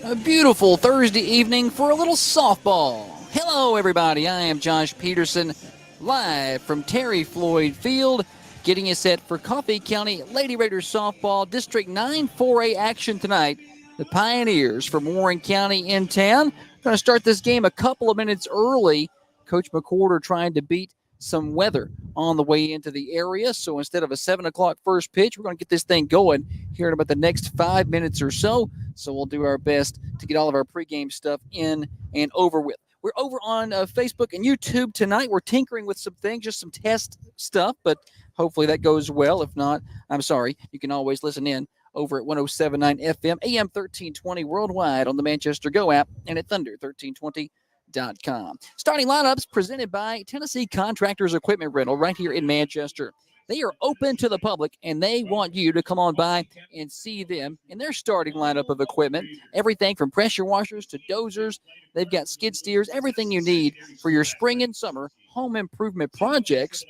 A beautiful Thursday evening for a little softball. Hello, everybody. I am Josh Peterson, live from Terry Floyd Field, getting you set for Coffee County Lady Raiders softball District 9 4A action tonight. The Pioneers from Warren County in town. Going to start this game a couple of minutes early. Coach McWhorter trying to beat some weather on the way into the area. So instead of a 7 o'clock first pitch, we're going to get this thing going here in about the next 5 minutes or so. So we'll do our best to get all of our pregame stuff in and over with. We're over on Facebook and YouTube tonight. We're tinkering with some things, just some test stuff, but hopefully that goes well. If not, I'm sorry. You can always listen in over at 107.9 FM, AM 1320 worldwide on the Manchester Go app and at Thunder1320.com. Starting lineups presented by Tennessee Contractors Equipment Rental right here in Manchester. They are open to the public, and they want you to come on by and see them in their starting lineup of equipment. Everything from pressure washers to dozers. They've got skid steers, everything you need for your spring and summer home improvement projects.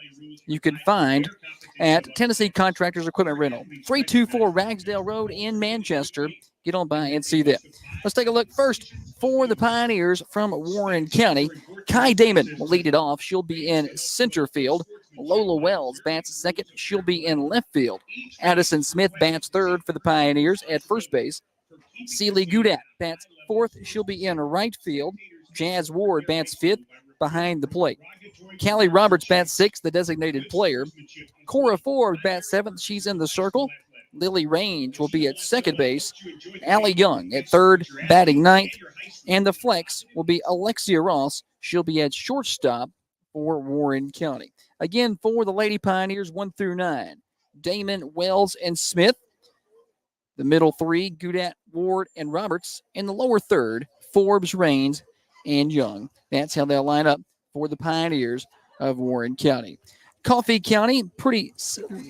You can find at Tennessee Contractors Equipment Rental, 324 Ragsdale Road in Manchester. Get on by and see them. Let's take a look first for the Pioneers from Warren County. Kai Damon will lead it off. She'll be in center field. Lola Wells bats second. She'll be in left field. Addison Smith bats third for the Pioneers at first base. Celie Goudat bats fourth. She'll be in right field. Jazz Ward bats fifth behind the plate. Callie Roberts bats sixth, the designated player. Cora Ford bats seventh. She's in the circle. Lily Range will be at second base. Allie Young at third, batting ninth. And the flex will be Alexia Ross. She'll be at shortstop for Warren County. Again, for the Lady Pioneers, 1 through 9. Damon, Wells, and Smith. The middle three, Goudat, Ward, and Roberts. In the lower third, Forbes, Rains, and Young. That's how they'll line up for the Pioneers of Warren County. Coffee County, pretty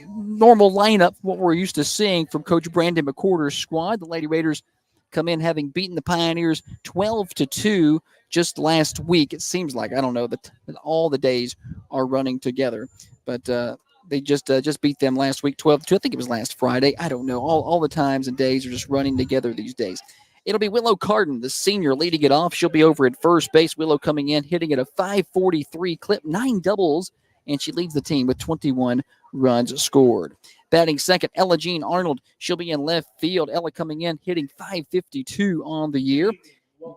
normal lineup, what we're used to seeing from Coach Brandon McWhorter's squad. The Lady Raiders come in having beaten the Pioneers 12-2 just last week. It seems like, I don't know, that all the days are running together. But they just beat them last week 12-2. I think it was last Friday. I don't know. All the times and days are just running together these days. It'll be Willow Carden, the senior, leading it off. She'll be over at first base. Willow coming in, hitting at a .543 clip, 9 doubles, and she leads the team with 21 runs scored. Batting second, Ella Jean Arnold. She'll be in left field. Ella coming in, hitting .552 on the year.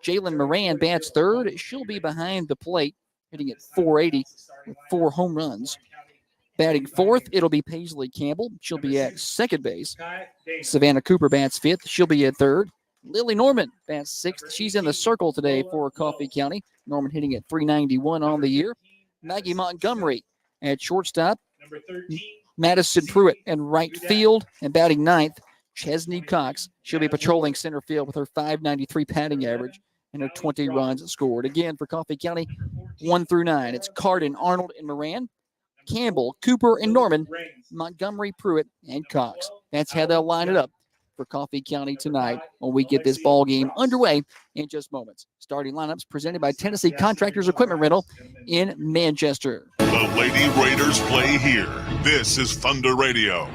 Jalen Moran bats third. She'll be behind the plate, hitting at .480 with 4 home runs. Batting fourth, it'll be Paisley Campbell. She'll be at second base. Savannah Cooper bats fifth. She'll be at third. Lily Norman bats sixth. She's in the circle today for Coffee County. Norman hitting at .391 on the year. Maggie Montgomery at shortstop. Madison Pruitt in right field. And batting ninth, Chesney Cox. She'll be patrolling center field with her .593 batting average and her 20 runs scored. Again, for Coffee County, 1 through 9. It's Carden, Arnold, and Moran. Campbell, Cooper, and Norman, Montgomery, Pruitt, and Cox. That's how they'll line it up for Coffee County tonight when we get this ball game underway in just moments. Starting lineups presented by Tennessee Contractors Equipment Rental in Manchester. The Lady Raiders play here. This is Thunder Radio.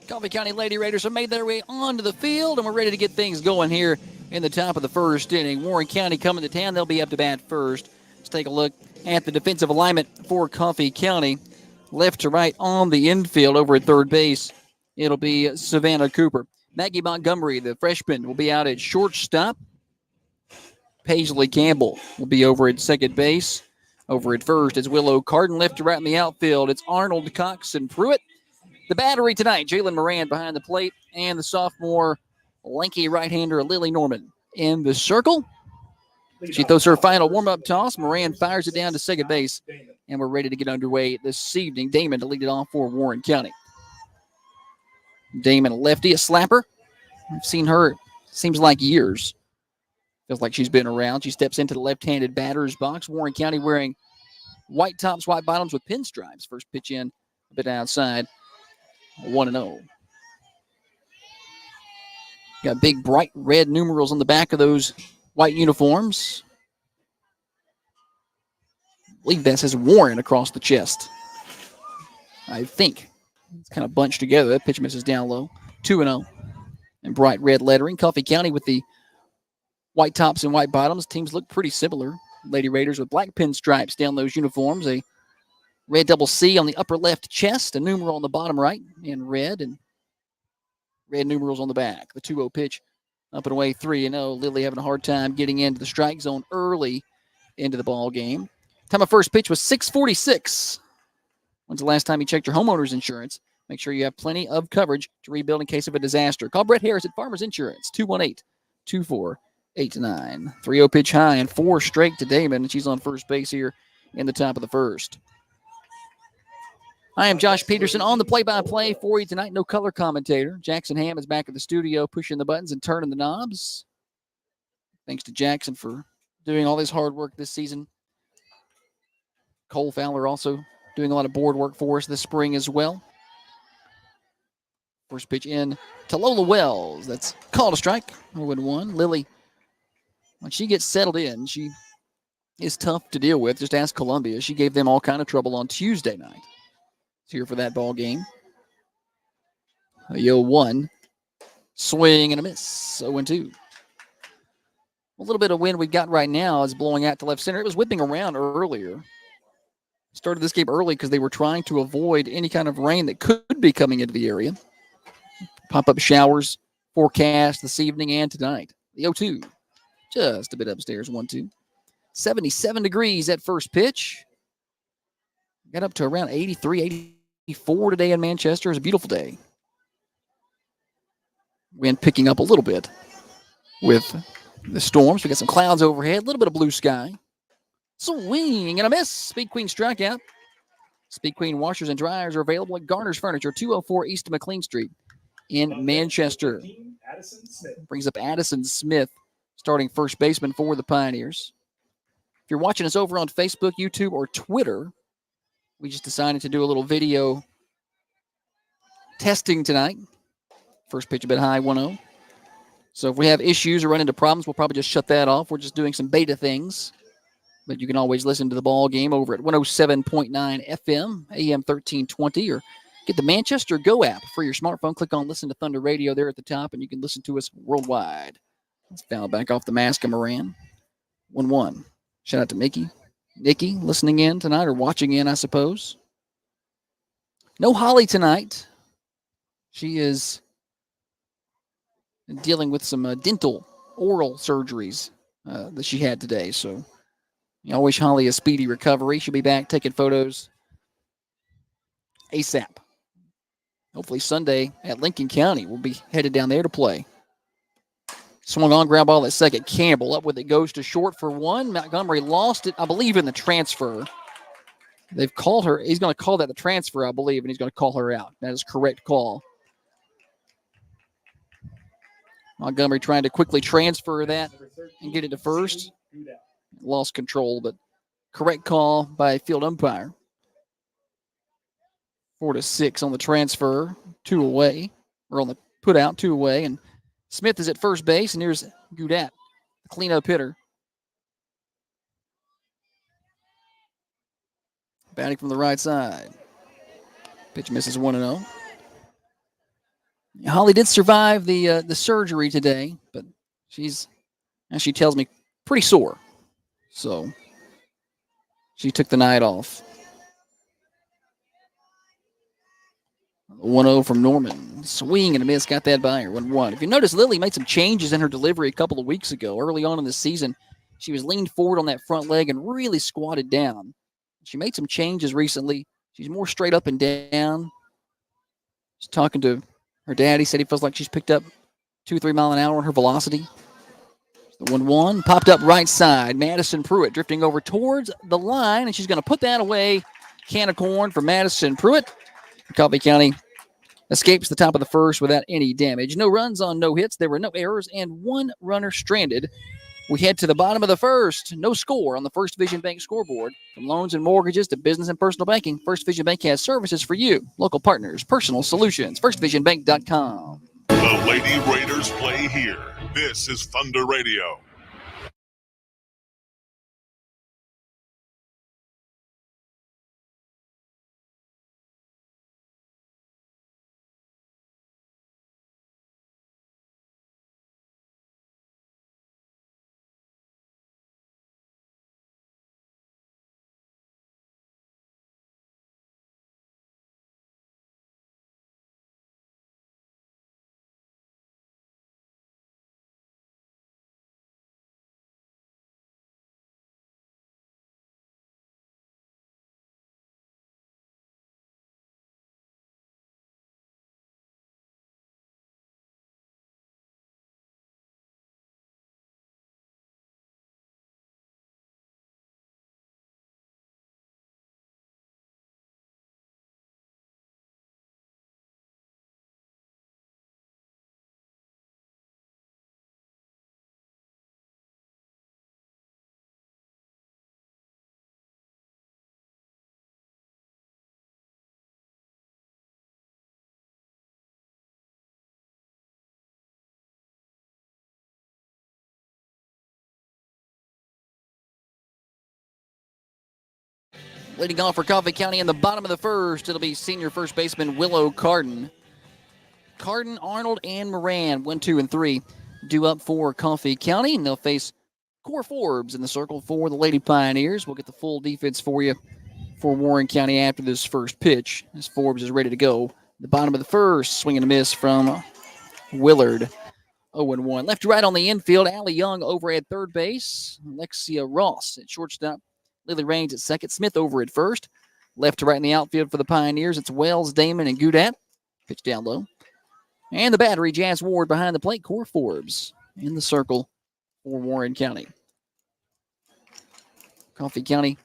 Coffee County Lady Raiders have made their way onto the field, and we're ready to get things going here in the top of the first inning. Warren County coming to town. They'll be up to bat first. Let's take a look at the defensive alignment for Coffee County. Left to right on the infield over at third base, it'll be Savannah Cooper. Maggie Montgomery, the freshman, will be out at shortstop. Paisley Campbell will be over at second base. Over at first, it's Willow Carden. Left to right in the outfield, it's Arnold Cox and Pruitt. The battery tonight, Jalen Moran behind the plate, and the sophomore lanky right-hander Lily Norman in the circle. She throws her final warm-up toss. Moran fires it down to second base, and we're ready to get underway this evening. Damon to lead it off for Warren County. Damon, a lefty, a slapper. I've seen her, seems like years. Feels like she's been around. She steps into the left-handed batter's box. Warren County wearing white tops, white bottoms with pinstripes. First pitch in, a bit outside. 1-0. Got big, bright red numerals on the back of those white uniforms. I believe that says Warren across the chest. I think. It's kind of bunched together. That pitch misses down low. 2-0. And bright red lettering. Coffee County with the white tops and white bottoms. Teams look pretty similar. Lady Raiders with black pinstripes down those uniforms. A red double C on the upper left chest, a numeral on the bottom right in red, and red numerals on the back. The 2-0 pitch up and away, 3-0. Lily having a hard time getting into the strike zone early into the ball game. Time of first pitch was 6:46. When's the last time you checked your homeowner's insurance? Make sure you have plenty of coverage to rebuild in case of a disaster. Call Brett Harris at Farmers Insurance, 218-2489. 3-0 pitch high and 4 straight to Damon, and she's on first base here in the top of the first. I am Josh Peterson on the play-by-play for you tonight. No color commentator. Jackson Ham is back at the studio pushing the buttons and turning the knobs. Thanks to Jackson for doing all this hard work this season. Cole Fowler also doing a lot of board work for us this spring as well. First pitch in to Lola Wells. That's called a strike. 0-1. Lily, when she gets settled in, she is tough to deal with. Just ask Columbia. She gave them all kind of trouble on Tuesday night. Here for that ball game. A 0-1. Swing and a miss. 0-2. A little bit of wind we got right now is blowing out to left center. It was whipping around earlier. Started this game early because they were trying to avoid any kind of rain that could be coming into the area. Pop-up showers forecast this evening and tonight. The 0-2. Just a bit upstairs. 1-2. 77 degrees at first pitch. Got up to around 83, 84 today in Manchester. It's a beautiful day. Wind picking up a little bit with the storms. We got some clouds overhead, a little bit of blue sky. Swing and a miss. Speed Queen strikeout. Speed Queen washers and dryers are available at Garner's Furniture, 204 East McLean Street in Manchester. Brings up Addison Smith, starting first baseman for the Pioneers. If you're watching us over on Facebook, YouTube, or Twitter, we just decided to do a little video testing tonight. First pitch a bit high, 1-0. So if we have issues or run into problems, we'll probably just shut that off. We're just doing some beta things. But you can always listen to the ball game over at 107.9 FM, AM 1320, or get the Manchester Go app for your smartphone. Click on Listen to Thunder Radio there at the top, and you can listen to us worldwide. Let's foul back off the mask of Moran. 1-1. Shout out to Nikki, listening in tonight, or watching in, I suppose. No Holly tonight. She is dealing with some dental oral surgeries that she had today. So I wish Holly a speedy recovery. She'll be back taking photos ASAP. Hopefully Sunday at Lincoln County. We'll be headed down there to play. Swung on, ground ball at second. Campbell up with it, goes to short for 1. Montgomery lost it, I believe, in the transfer. They've called her. He's going to call that the transfer, I believe, and he's going to call her out. That is correct call. Montgomery trying to quickly transfer that and get it to first. Lost control, but correct call by field umpire. 4-6 on the transfer. 2 away, or on the put out, 2 away, and Smith is at first base, and here's Goudat, the cleanup hitter. Batting from the right side. Pitch misses 1-0. Holly did survive the surgery today, but she's, as she tells me, pretty sore. So she took the night off. 1-0 from Norman. Swing and a miss. Got that by her. 1-1. If you notice, Lily made some changes in her delivery a couple of weeks ago. Early on in the season, she was leaned forward on that front leg and really squatted down. She made some changes recently. She's more straight up and down. She's talking to her dad. He said he feels like she's picked up 2-3 mile an hour on her velocity. The 1-1 popped up right side. Madison Pruitt drifting over towards the line, and she's going to put that away. Can of corn for Madison Pruitt. Coffee County escapes the top of the first without any damage. No runs on no hits. There were no errors and one runner stranded. We head to the bottom of the first. No score on the First Vision Bank scoreboard. From loans and mortgages to business and personal banking, First Vision Bank has services for you. Local partners, personal solutions, firstvisionbank.com. The Lady Raiders play here. This is Thunder Radio. Leading off for Coffee County in the bottom of the first, it'll be senior first baseman Willow Carden. Carden, Arnold, and Moran, 1, 2, and 3, due up for Coffee County, and they'll face Core Forbes in the circle for the Lady Pioneers. We'll get the full defense for you for Warren County after this first pitch, as Forbes is ready to go. The bottom of the first, swing and a miss from Willard. 0-1. Left to right on the infield, Allie Young over at third base. Alexia Ross at shortstop. Lily Raines at second. Smith over at first. Left to right in the outfield for the Pioneers. It's Wells, Damon, and Goudat. Pitch down low. And the battery, Jazz Ward behind the plate. Core Forbes in the circle for Warren County. Coffee County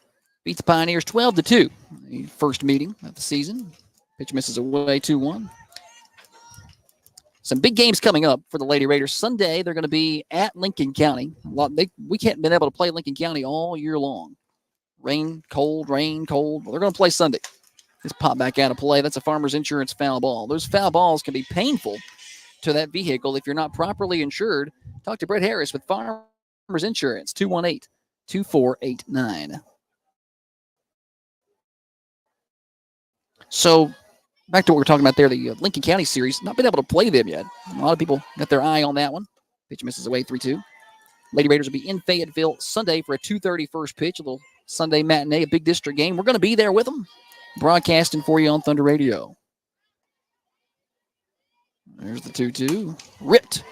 beats the Pioneers 12-2. The first meeting of the season. Pitch misses away 2-1. Some big games coming up for the Lady Raiders. Sunday, they're going to be at Lincoln County. We can't been able to play Lincoln County all year long. Rain, cold. Well, they're going to play Sunday. Just pop back out of play. That's a Farmers Insurance foul ball. Those foul balls can be painful to that vehicle if you're not properly insured. Talk to Brett Harris with Farmers Insurance, 218-2489. So, back to what we're talking about there, the Lincoln County series. Not been able to play them yet. A lot of people got their eye on that one. Pitch misses away 3-2. Lady Raiders will be in Fayetteville Sunday for a 2:30 first pitch. A little Sunday matinee, a big district game. We're going to be there with them, broadcasting for you on Thunder Radio. There's the 2-2. Ripped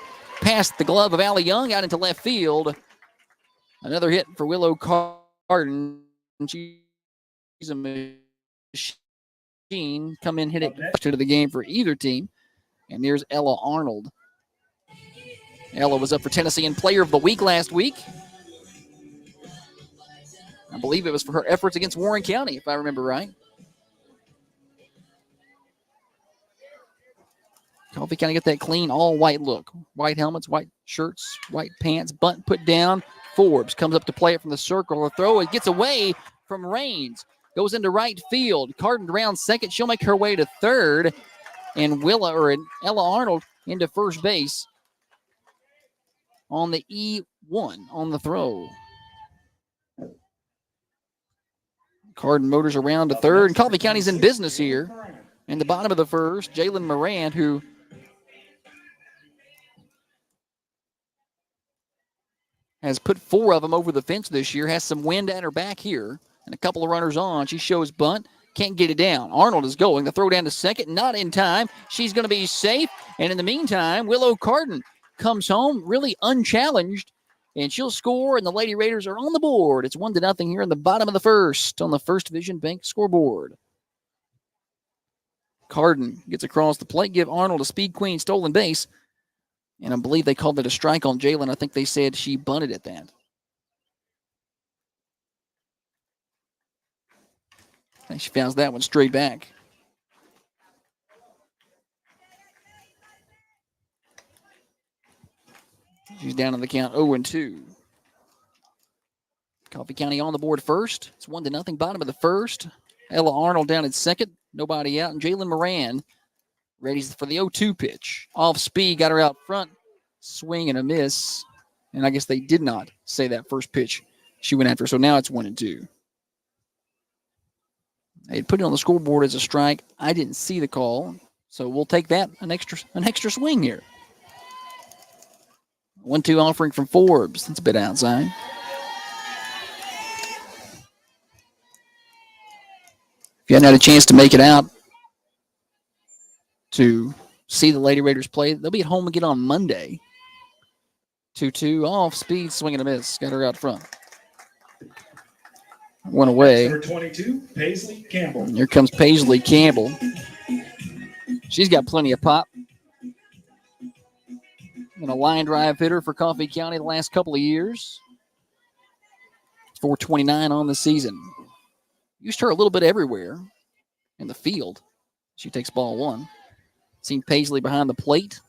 past the glove of Allie Young out into left field. Another hit for Willow Carden. She's a machine. Come in, hit it to the game for either team. And there's Ella Arnold. Ella was up for Tennessean Player of the Week last week. I believe it was for her efforts against Warren County, if I remember right. Coffee County get that clean, all-white look. White helmets, white shirts, white pants, bunt put down. Forbes comes up to play it from the circle. The throw, it gets away from Raines. Goes into right field. Carden around second. She'll make her way to third. And Ella Arnold into first base on the E1 on the throw. Carden motors around to third. And Coffee County's in business here. In the bottom of the first, Jalen Moran, who has put 4 of them over the fence this year, has some wind at her back here, and a couple of runners on. She shows bunt, can't get it down. Arnold is going. The throw down to second, not in time. She's going to be safe, and in the meantime, Willow Carden comes home really unchallenged, and she'll score, and the Lady Raiders are on the board. It's 1-0 here in the bottom of the first on the First Division Bank scoreboard. Carden gets across the plate, give Arnold a Speed Queen stolen base, and I believe they called it a strike on Jalen. I think they said she bunted at that. And she fouls that one straight back. She's down on the count 0-2. Coffee County on the board first. It's 1-0, bottom of the first. Ella Arnold down at second. Nobody out. And Jalen Moran ready for the 0-2 pitch. Off speed, got her out front. Swing and a miss. And I guess they did not say that first pitch she went after. So now it's 1-2. They put it on the scoreboard as a strike. I didn't see the call. So we'll take that, an extra swing here. 1-2 offering from Forbes. That's a bit outside. If you hadn't had a chance to make it out to see the Lady Raiders play, they'll be at home again on Monday. 2-2 off speed, swing and a miss. Got her out front. One away. Number 22, Paisley Campbell. And here comes Paisley Campbell. She's got plenty of pop. And a line drive hitter for Coffee County the last couple of years. 429 on the season. Used her a little bit everywhere in the field. She takes ball 1. Seen Paisley behind the plate.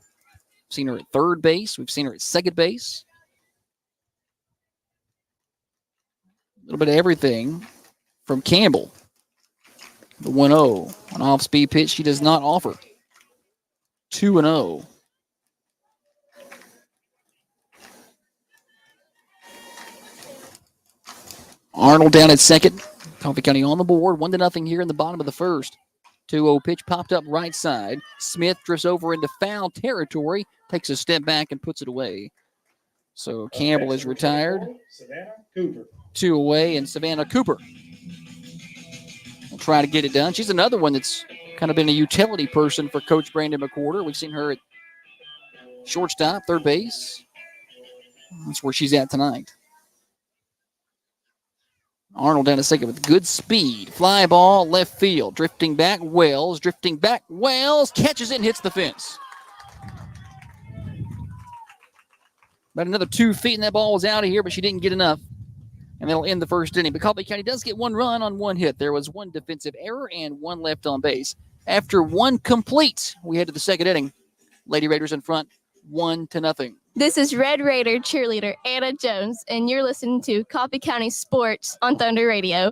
Seen her at third base. We've seen her at second base. A little bit of everything from Campbell. The 1-0. An off-speed pitch she does not offer. 2-0. Arnold down at second. Coffee County on the board. 1-0 here in the bottom of the first. 2-0 pitch popped up right side. Smith drifts over into foul territory. Takes a step back and puts it away. So Campbell is retired. Savannah Cooper. 2 away, and Savannah Cooper will try to get it done. She's another one that's kind of been a utility person for Coach Brandon McWhorter. We've seen her at shortstop, third base. That's where she's at tonight. Arnold down a second with good speed. Fly ball, left field. Drifting back, Wells. Catches it and hits the fence. About another 2 feet, and that ball was out of here, but she didn't get enough. And that'll end the first inning. But Coffee County does get 1 run on 1 hit. There was 1 defensive error and 1 left on base. After 1 complete, we head to the second inning. Lady Raiders in front, 1-0. This is Red Raider cheerleader Anna Jones, and you're listening to Coffee County Sports on Thunder Radio.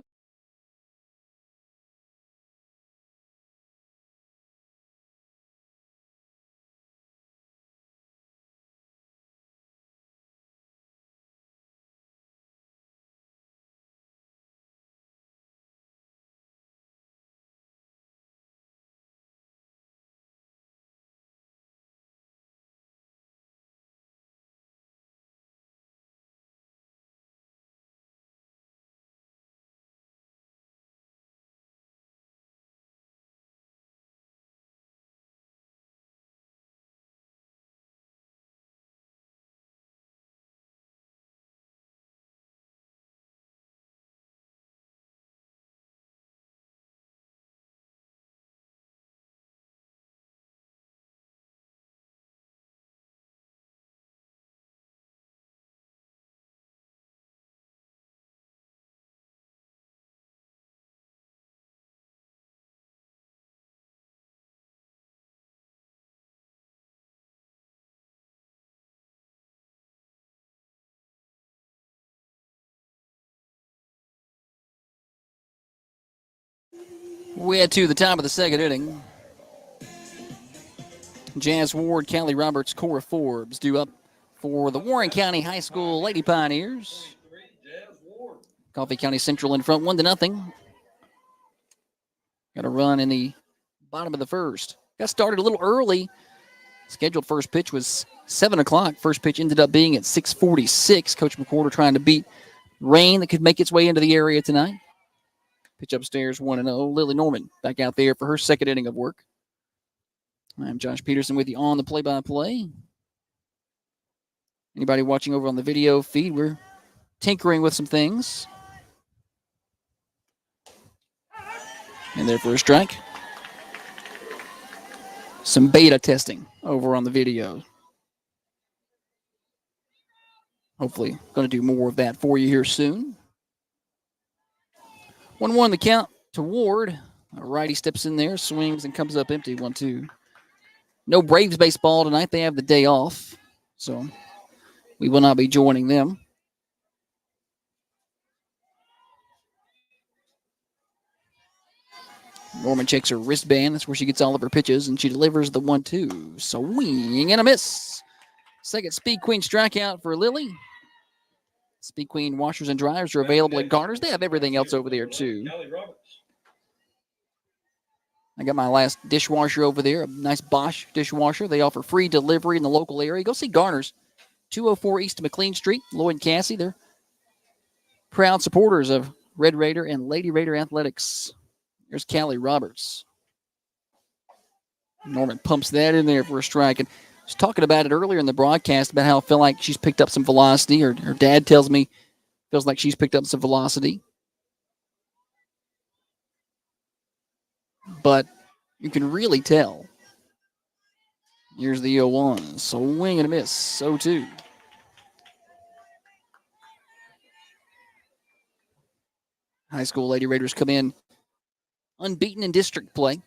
We head to the top of the second inning. Jazz Ward, Callie Roberts, Cora Forbes due up for the Warren County High School Lady Pioneers. Coffee County Central in front, 1-0. Got a run in the bottom of the first. Got started a little early Scheduled first pitch was 7 o'clock. First pitch ended up being at 6:46. Coach McWhorter trying to beat rain that could make its way into the area tonight. Pitch upstairs 1-0. Lily Norman back out there for her second inning of work. I'm Josh Peterson with you on the play-by-play. Anybody watching over on the video feed, we're tinkering with some things. And there for a strike. Some beta testing over on the video. Hopefully going to do more of that for you here soon. 1-1 the count to Ward. A righty steps in there, swings, and comes up empty. 1-2. No Braves baseball tonight. They have the day off, so we will not be joining them. Norman checks her wristband. That's where she gets all of her pitches, and she delivers the 1-2. Swing and a miss. Second Speed Queen strikeout for Lily. Speed Queen washers and dryers are available at Garner's. They have everything else over there, too. I got my last dishwasher over there, a nice Bosch dishwasher. They offer free delivery in the local area. Go see Garner's, 204 East McLean Street. Lloyd and Cassie, they're proud supporters of Red Raider and Lady Raider athletics. There's Callie Roberts. Norman pumps that in there for a strike. And I was talking about it earlier in the broadcast about how I feel like she's picked up some velocity. Her dad tells me feels like she's picked up some velocity. But you can really tell. Here's the 0-1. Swing and a miss. 0-2. High school Lady Raiders come in unbeaten in district play.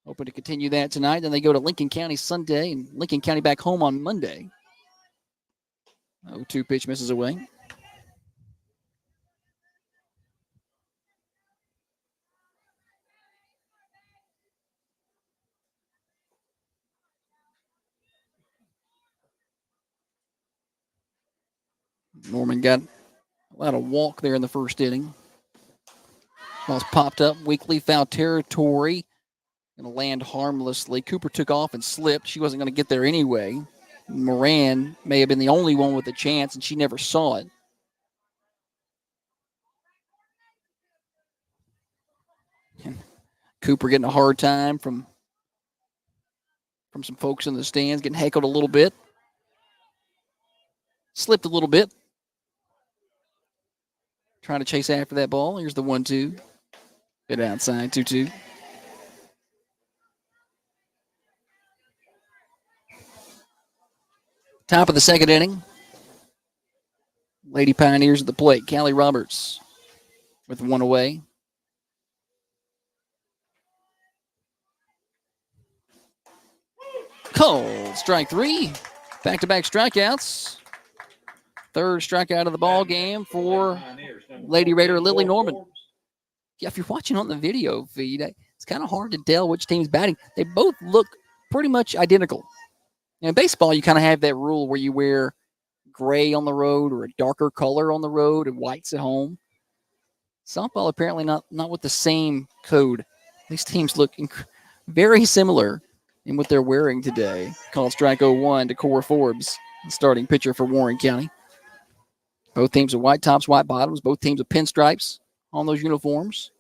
Hoping to continue that tonight. Then they go to Lincoln County Sunday and Lincoln County back home on Monday. 0-2 pitch misses away. Norman got a lot of walk there in the first inning. Ball's popped up. Weekly foul territory. Going to land harmlessly. Cooper took off and slipped. She wasn't going to get there anyway. Moran may have been the only one with a chance, and she never saw it. And Cooper getting a hard time from some folks in the stands, getting heckled a little bit. Slipped a little bit. Trying to chase after that ball. Here's the 1-2. Bit outside, 2-2. Top of the second inning. Lady Pioneers at the plate. Callie Roberts with one away. Cole, strike three. Back-to-back strikeouts. Third strikeout of the ball game for Lady Raider Lily Norman. Yeah, if you're watching on the video feed, it's kind of hard to tell which team's batting. They both look pretty much identical. In baseball, you kind of have that rule where you wear gray on the road or a darker color on the road and whites at home. Softball apparently not with the same code. These teams look very similar in what they're wearing today. Called strike 0-1 to Cora Forbes, the starting pitcher for Warren County. Both teams with white tops, white bottoms. Both teams with pinstripes on those uniforms.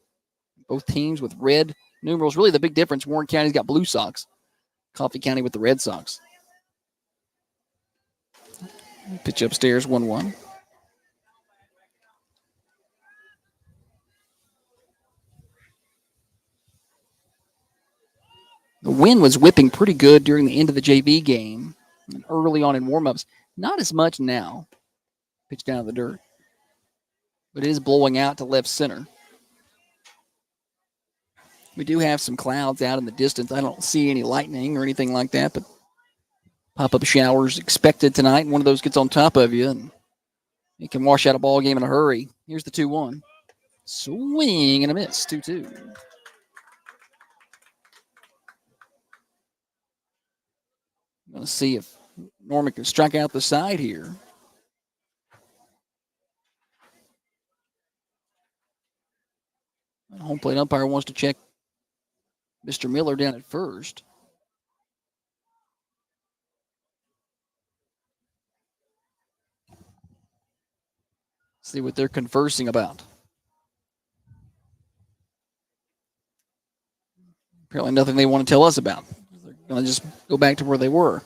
Both teams with red numerals. Really the big difference, Warren County's got blue socks. Coffee County with the red socks. Pitch upstairs, 1-1. The wind was whipping pretty good during the end of the JV game and early on in warm-ups. Not as much now. Pitch down to the dirt. But it is blowing out to left center. We do have some clouds out in the distance. I don't see any lightning or anything like that, but pop-up showers expected tonight. One of those gets on top of you, and it can wash out a ball game in a hurry. Here's the 2-1. Swing and a miss, 2-2. I'm going to see if Norman can strike out the side here. The home plate umpire wants to check Mr. Miller down at first. See what they're conversing about. Apparently nothing they want to tell us about. They're going to just go back to where they were.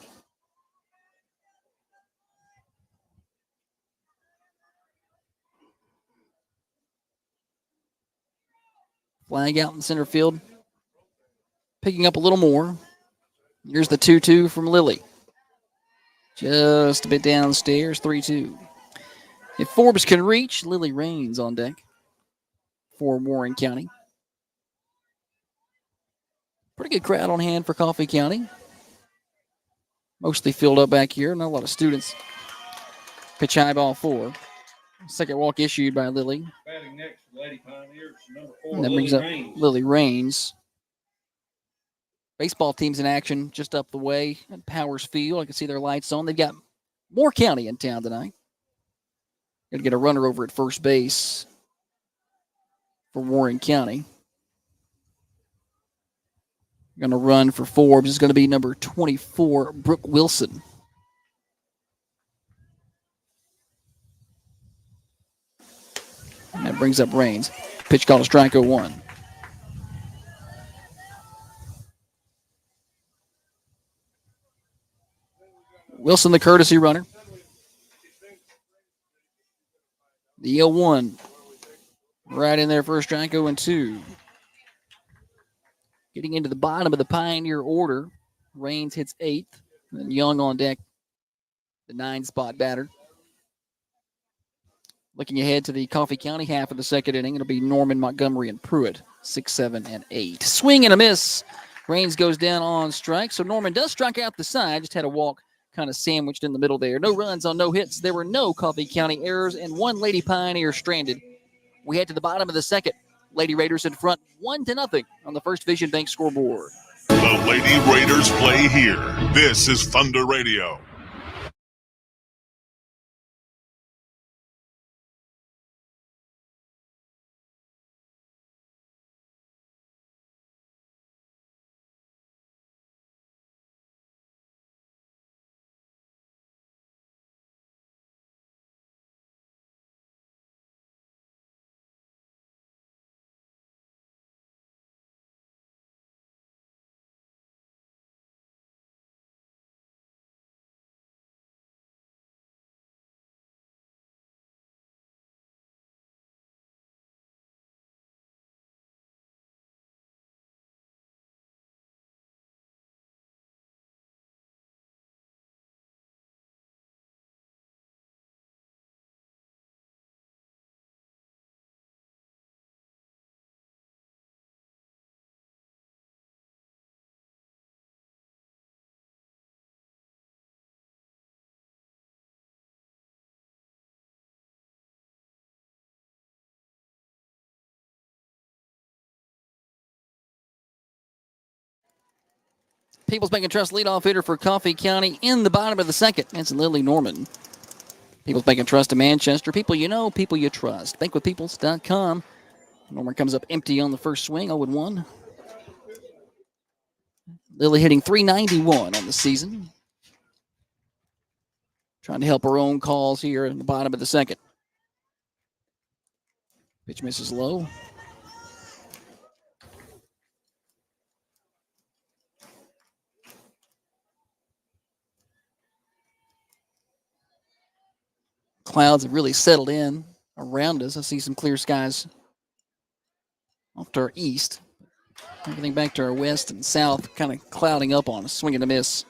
Flag out in center field. Picking up a little more. Here's the 2-2 from Lily. Just a bit downstairs, 3-2. If Forbes can reach, Lily Rains on deck for Warren County. Pretty good crowd on hand for Coffee County. Mostly filled up back here. Not a lot of students. Pitch high ball 4. Second walk issued by Lily. Batting next, Lady Pioneers, number 4, And that brings up Lily Rains. Baseball team's in action just up the way at Powers Field. I can see their lights on. They've got Moore County in town tonight. Got to get a runner over at first base for Warren County. Going to run for Forbes is going to be number 24, Brooke Wilson. And that brings up Rains. Pitch called a strike 0-1. Wilson, the courtesy runner. The 0-1. Right in there for a strike 0-2. Getting into the bottom of the Pioneer order. Rains hits 8th. And Young on deck, the 9-spot batter. Looking ahead to the Coffee County half of the second inning, it'll be Norman, Montgomery, and Pruitt, 6, 7, and 8. Swing and a miss. Rains goes down on strike. So Norman does strike out the side. Just had a walk kind of sandwiched in the middle there. No runs on no hits. There were no Coffee County errors, and one Lady Pioneer stranded. We head to the bottom of the second. Lady Raiders in front, 1-0 on the First Vision Bank scoreboard. The Lady Raiders play here. This is Thunder Radio. People's Bank and Trust leadoff hitter for Coffee County in the bottom of the second. That's Lily Norman. People's Bank and Trust in Manchester. People you know, people you trust. Bankwithpeoples.com. Norman comes up empty on the first swing, 0-1. Lily hitting .391 on the season. Trying to help her own calls here in the bottom of the second. Pitch misses low. Clouds have really settled in around us. I see some clear skies off to our east. Everything back to our west and south kind of clouding up on us. Swing and a miss.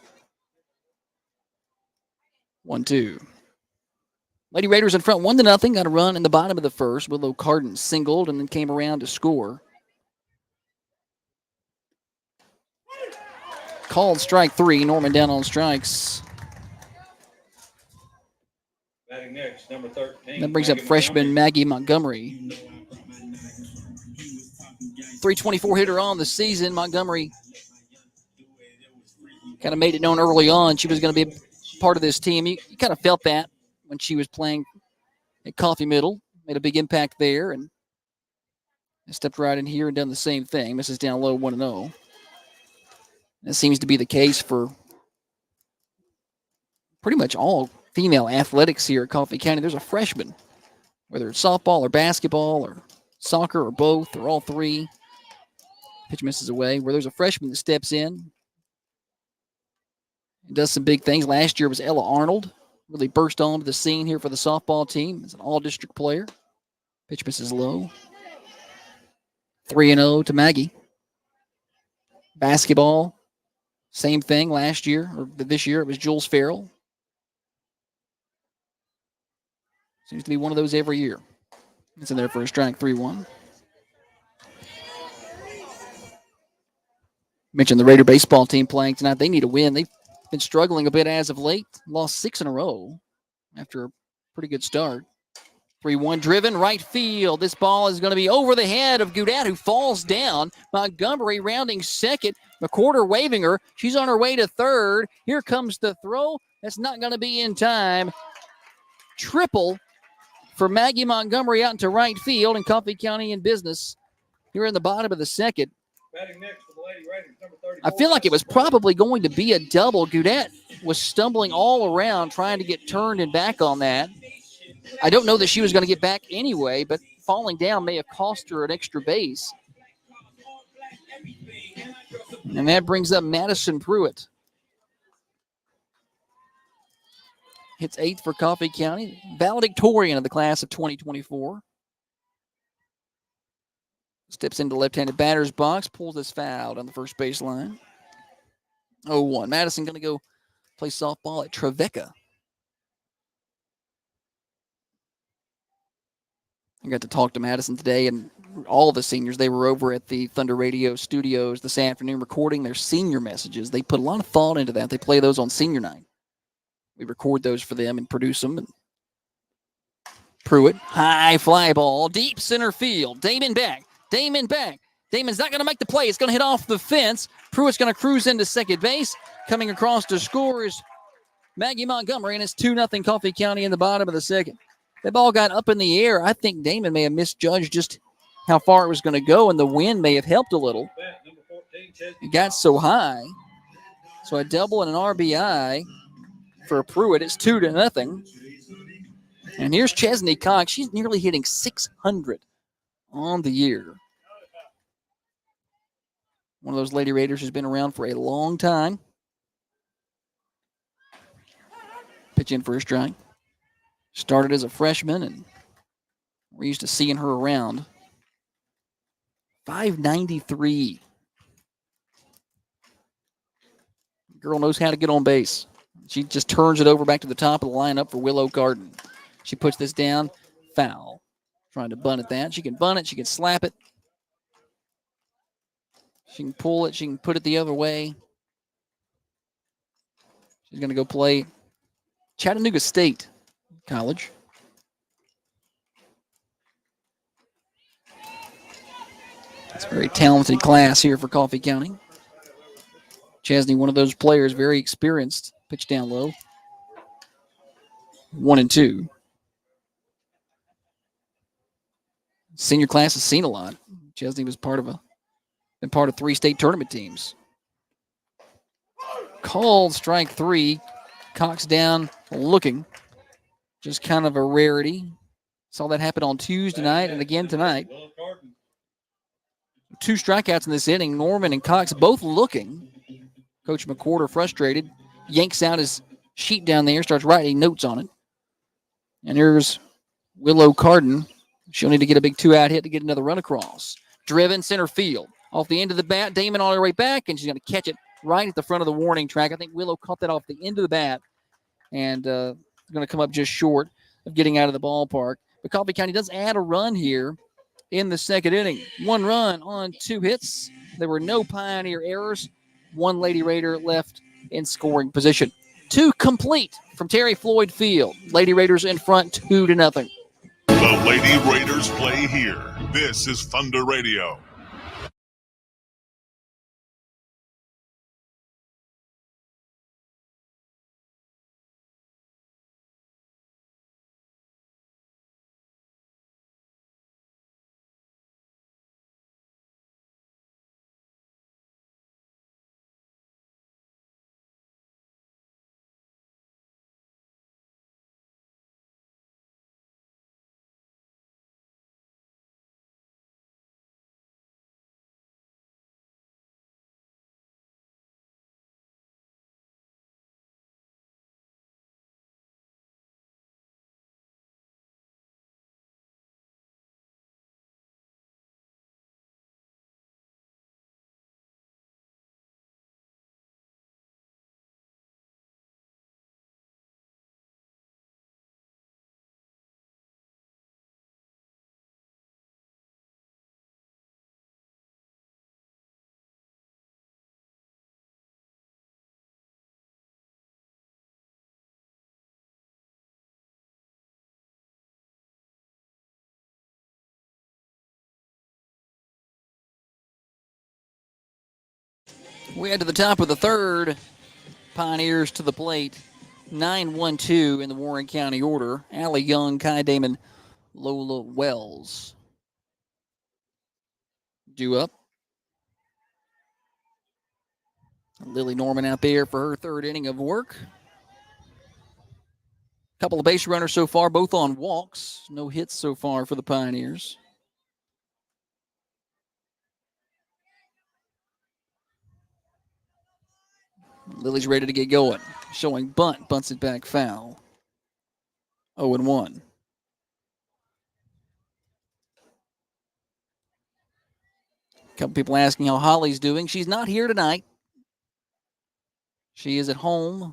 1-2. Lady Raiders in front 1-0. Got a run in the bottom of the first. Willow Carden singled and then came around to score. Called strike 3. Norman down on strikes. Batting next, number 13. That brings up freshman Maggie Montgomery. 324 hitter on the season. Montgomery kind of made it known early on she was going to be a part of this team. You kind of felt that when she was playing at Coffee Middle. Made a big impact there and stepped right in here and done the same thing. Misses down low, 1-0. That seems to be the case for pretty much all female athletics here at Coffee County. There's a freshman whether it's softball or basketball or soccer or both or all three. Pitch misses away. Where there's a freshman that steps in and does some big things. Last year was Ella Arnold. Really burst onto the scene here for the softball team as an all-district player. Pitch misses low. 3-0 to Maggie. Basketball, same thing last year, or this year it was Jules Farrell. Seems to be one of those every year. It's in there for a strike, 3-1. Mentioned the Raider baseball team playing tonight. They need a win. They've been struggling a bit as of late. Lost 6 in a row after a pretty good start. 3-1 driven, right field. This ball is going to be over the head of Goudat, who falls down. Montgomery rounding second. McCorder waving her. She's on her way to third. Here comes the throw. That's not going to be in time. Triple for Maggie Montgomery out into right field, and Coffee County in business here in the bottom of the second. Batting next for the Lady Raiders, number 34. I feel like it was probably going to be a double. Goudat was stumbling all around trying to get turned and back on that. I don't know that she was going to get back anyway, but falling down may have cost her an extra base. And that brings up Madison Pruitt. Hits 8th for Coffee County. Valedictorian of the class of 2024. Steps into left-handed batter's box, pulls this foul on the first baseline. 0-1. Madison going to go play softball at Trevecca. I got to talk to Madison today, and all the seniors, they were over at the Thunder Radio studios this afternoon recording their senior messages. They put a lot of thought into that. They play those on senior night. We record those for them and produce them. And Pruitt, high fly ball, deep center field. Damon back. Damon's not going to make the play. It's going to hit off the fence. Pruitt's going to cruise into second base. Coming across to score is Maggie Montgomery, and it's 2-0 Coffee County in the bottom of the second. That ball got up in the air. I think Damon may have misjudged just how far it was going to go, and the wind may have helped a little. It got so high. So a double and an RBI for Pruitt. It's 2-0. And here's Chesney Cox. She's nearly hitting 600 on the year. One of those Lady Raiders who's been around for a long time. Pitch in for a strike. Started as a freshman, and we're used to seeing her around. 593. Girl knows how to get on base. She just turns it over back to the top of the lineup for Willow Garden. She puts this down. Foul. Trying to bunt at that. She can bunt it. She can slap it. She can pull it. She can put it the other way. She's going to go play Chattanooga State College. It's a very talented class here for Coffee County. Chesney, one of those players, very experienced. Pitch down low. 1-2. Senior class has seen a lot. Chesney was been part of 3 state tournament teams. Called strike 3. Cox down looking. Just kind of a rarity. Saw that happen on Tuesday night and again tonight. 2 strikeouts in this inning. Norman and Cox both looking. Coach McCorder frustrated. Yanks out his sheet down there, starts writing notes on it. And here's Willow Carden. She'll need to get a big 2-out hit to get another run across. Driven center field. Off the end of the bat, Damon on her way back, and she's going to catch it right at the front of the warning track. I think Willow caught that off the end of the bat and going to come up just short of getting out of the ballpark. But Coffee County does add a run here in the second inning. 1 run on 2 hits. There were no Pioneer errors. 1 Lady Raider left in scoring position. 2 complete from Terry Floyd Field. Lady Raiders in front 2-0. The Lady Raiders play here. This is Thunder Radio. We head to the top of the third. Pioneers to the plate. 9-1-2 in the Warren County order. Allie Young, Kai Damon, Lola Wells. Due up. Lily Norman out there for her third inning of work. Couple of base runners so far, both on walks. No hits so far for the Pioneers. Lily's ready to get going. Showing bunt, bunts it back foul. 0-1. A couple people asking how Holly's doing. She's not here tonight. She is at home.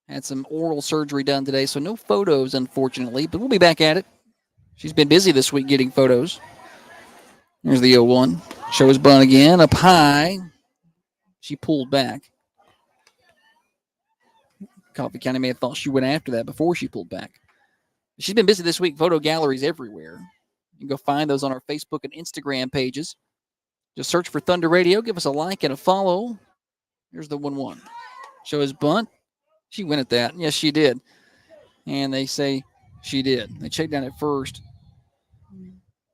Had some oral surgery done today, so no photos, unfortunately, but we'll be back at it. She's been busy this week getting photos. There's the 0-1. Shows bunt again, up high. She pulled back. Coffee County may have thought she went after that before she pulled back. She's been busy this week. Photo galleries everywhere. You can go find those on our Facebook and Instagram pages. Just search for Thunder Radio. Give us a like and a follow. Here's the 1-1. Shows bunt. She went at that. Yes, she did. And they say she did. They checked down at first.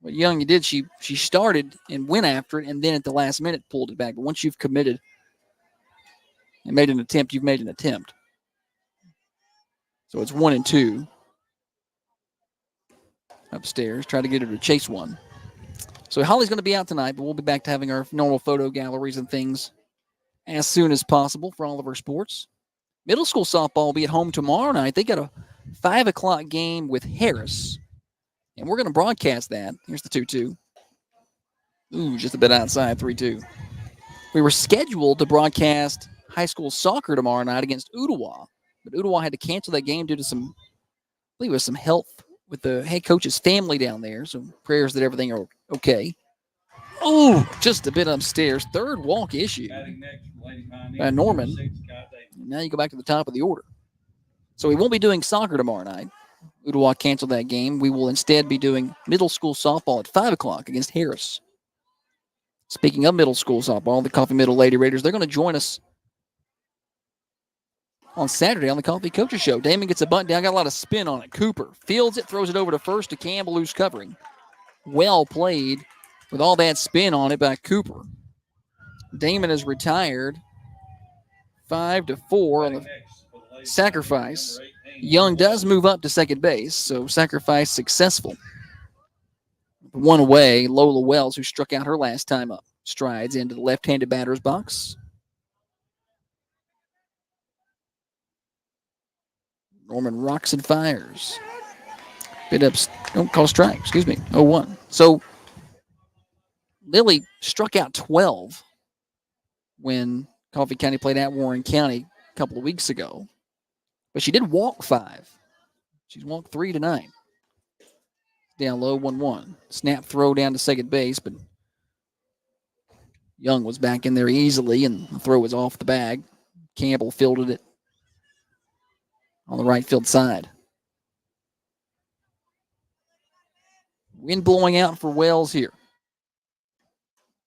What Young did, she started and went after it, and then at the last minute pulled it back. But once you've committed and made an attempt, you've made an attempt. So it's 1-2. Upstairs. Try to get her to chase one. So Holly's going to be out tonight, but we'll be back to having our normal photo galleries and things as soon as possible for all of our sports. Middle school softball will be at home tomorrow night. They got a 5 o'clock game with Harris, and we're going to broadcast that. Here's the 2-2. Ooh, just a bit outside, 3-2. We were scheduled to broadcast high school soccer tomorrow night against Ottawa, but Ottawa had to cancel that game due to some, I believe it was some health with the head coach's family down there, so prayers that everything are okay. Oh, just a bit upstairs. Third walk issue by Norman. Now you go back to the top of the order. So we won't be doing soccer tomorrow night. Ottawa canceled that game. We will instead be doing middle school softball at 5 o'clock against Harris. Speaking of middle school softball, the Coffee Middle Lady Raiders, they're going to join us on Saturday on the Coffee Coaches Show. Damon gets a bunt down, got a lot of spin on it. Cooper fields it, throws it over to first to Campbell, who's covering. Well played with all that spin on it by Cooper. Damon is retired. 5-4 on the sacrifice. Young does move up to second base, so sacrifice successful. One away, Lola Wells, who struck out her last time up, strides into the left-handed batter's box. Norman rocks and fires. Bit up, don't call strike, excuse me, 0-1. So Lily struck out 12 when Coffee County played at Warren County a couple of weeks ago. But she did walk 5. She's walked 3 tonight. Down low, 1-1. Snap throw down to second base, but Young was back in there easily, and the throw was off the bag. Campbell fielded it on the right field side. Wind blowing out for Wells here.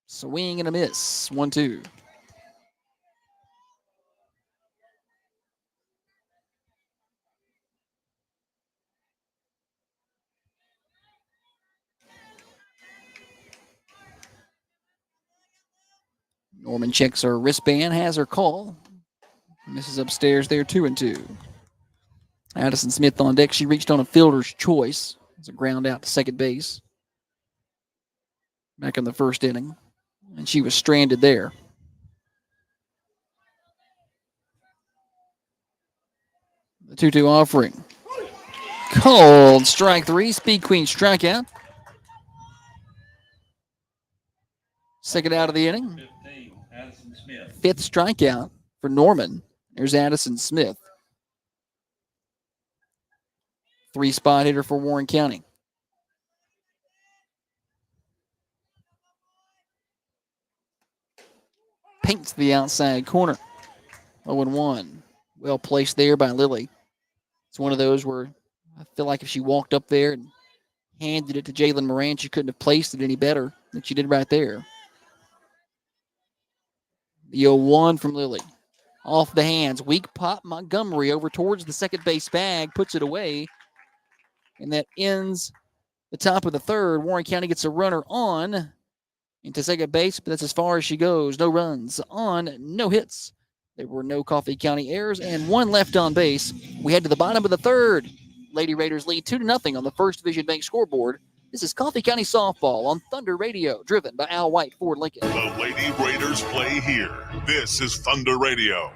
Swing and a miss. 1-2. Norman checks her wristband, has her call. Misses upstairs there, 2-2. Addison Smith on deck. She reached on a fielder's choice. It's a ground out to second base. Back in the first inning. And she was stranded there. The 2-2 offering. Cold strike 3. Speed Queen strikeout. Second out of the inning. 15, Addison Smith. 5th strikeout for Norman. There's Addison Smith. 3-spot hitter for Warren County. Paints the outside corner. 0-1. Well placed there by Lily. It's one of those where I feel like if she walked up there and handed it to Jalen Moran, she couldn't have placed it any better than she did right there. The 0-1 from Lily. Off the hands. Weak pop. Montgomery over towards the second base bag. Puts it away. And that ends the top of the third. Warren County gets a runner on into second base, but that's as far as she goes. No runs on, no hits. There were no Coffee County errors and one left on base. We head to the bottom of the third. Lady Raiders lead 2-0 on the First Division Bank scoreboard. This is Coffee County Softball on Thunder Radio, driven by Al White Ford Lincoln. The Lady Raiders play here. This is Thunder Radio.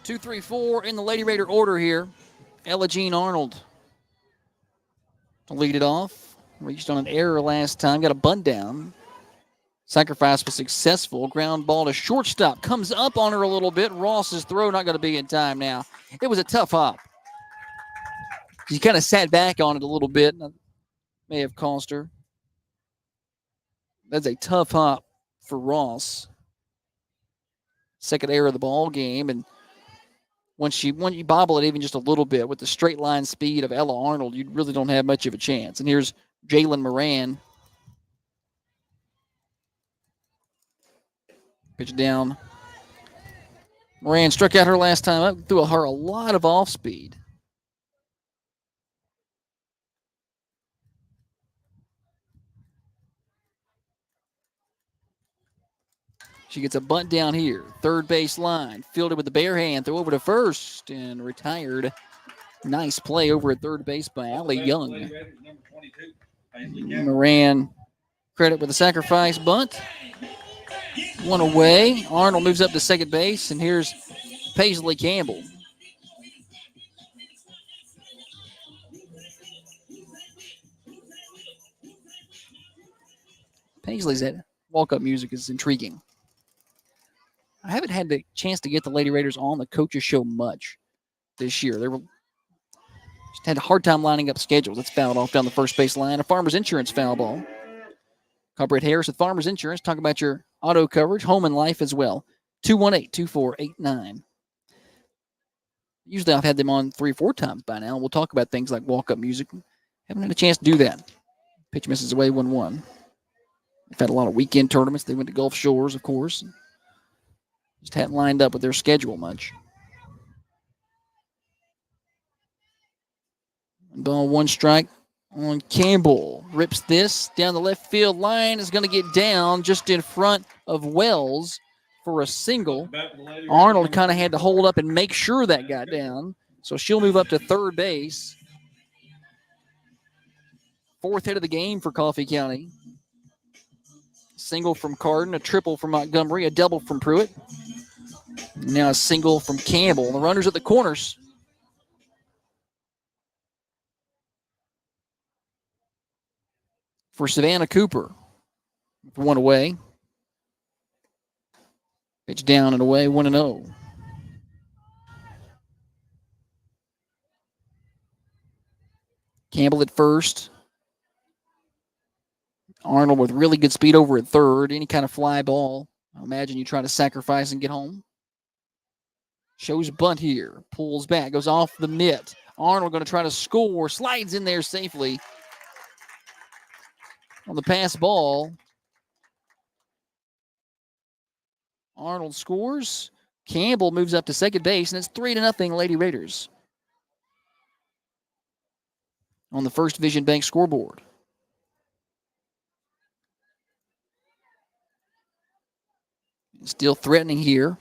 Two, three, four in the Lady Raider order here. Ella Jean Arnold to lead it off. Reached on an error last time. Got a bunt down. Sacrifice was successful. Ground ball to shortstop. Comes up on her a little bit. Ross's throw not going to be in time now. It was a tough hop. She kind of sat back on it a little bit. May have cost her. That's a tough hop for Ross. Second error of the ball game. And when you bobble it even just a little bit with the straight line speed of Ella Arnold, you really don't have much of a chance. And here's Jalen Moran. Pitch down. Moran struck out her last time up, threw her a lot of off speed. She gets a bunt down here. Third base line. Fielded with the bare hand. Throw over to first and retired. Nice play over at third base by Allie Young. Moran credit with a sacrifice bunt. One away. Arnold moves up to second base, and here's Paisley Campbell. Paisley's walk-up music is intriguing. I haven't had the chance to get the Lady Raiders on the coaches show much this year. They just had a hard time lining up schedules. It's fouled off down the first base line. A Farmers Insurance foul ball. Call Brett Harris with Farmers Insurance. Talk about your auto coverage, home and life as well. 218-2489. Usually I've had them on 3 or 4 times by now. We'll talk about things like walk-up music. Haven't had a chance to do that. Pitch misses away 1-1. They've had a lot of weekend tournaments. They went to Gulf Shores, of course. Just hadn't lined up with their schedule much. Ball 1 strike on Campbell. Rips this down the left field line. Is going to get down just in front of Wells for a single. Arnold kind of had to hold up and make sure that got down. So she'll move up to third base. 4th hit of the game for Coffee County. Single from Carden, a triple from Montgomery, a double from Pruitt. Now a single from Campbell. The runners at the corners. For Savannah Cooper. 1 away. Pitch down and away, 1-0. Campbell at first. Arnold with really good speed over at third. Any kind of fly ball, I imagine you try to sacrifice and get home. Shows bunt here. Pulls back. Goes off the mitt. Arnold going to try to score. Slides in there safely. On the pass ball. Arnold scores. Campbell moves up to second base, and it's 3-0 Lady Raiders. On the First Division Bank scoreboard. Still threatening here.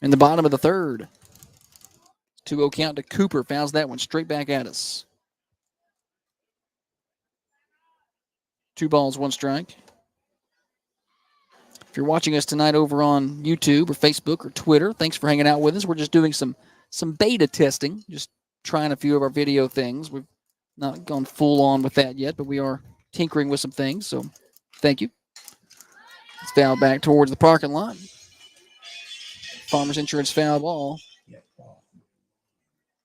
In the bottom of the third. 2-0 count to Cooper. Fouls that one straight back at us. 2 balls, 1 strike. If you're watching us tonight over on YouTube or Facebook or Twitter, thanks for hanging out with us. We're just doing some beta testing, just trying a few of our video things. We've not gone full on with that yet, but we are tinkering with some things, so thank you. It's fouled back towards the parking lot. Farmers Insurance foul ball.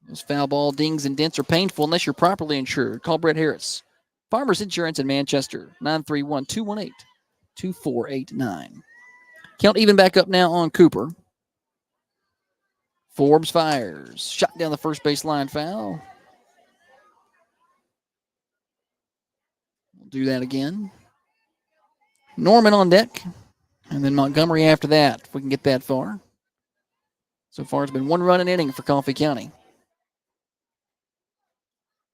Those foul ball dings and dents are painful unless you're properly insured. Call Brett Harris. Farmers Insurance in Manchester, 931-218-2489. Count even back up now on Cooper. Forbes fires. Shot down the first baseline foul. We'll do that again. Norman on deck. And then Montgomery after that, if we can get that far. So far, it's been 1 run an inning for Coffee County.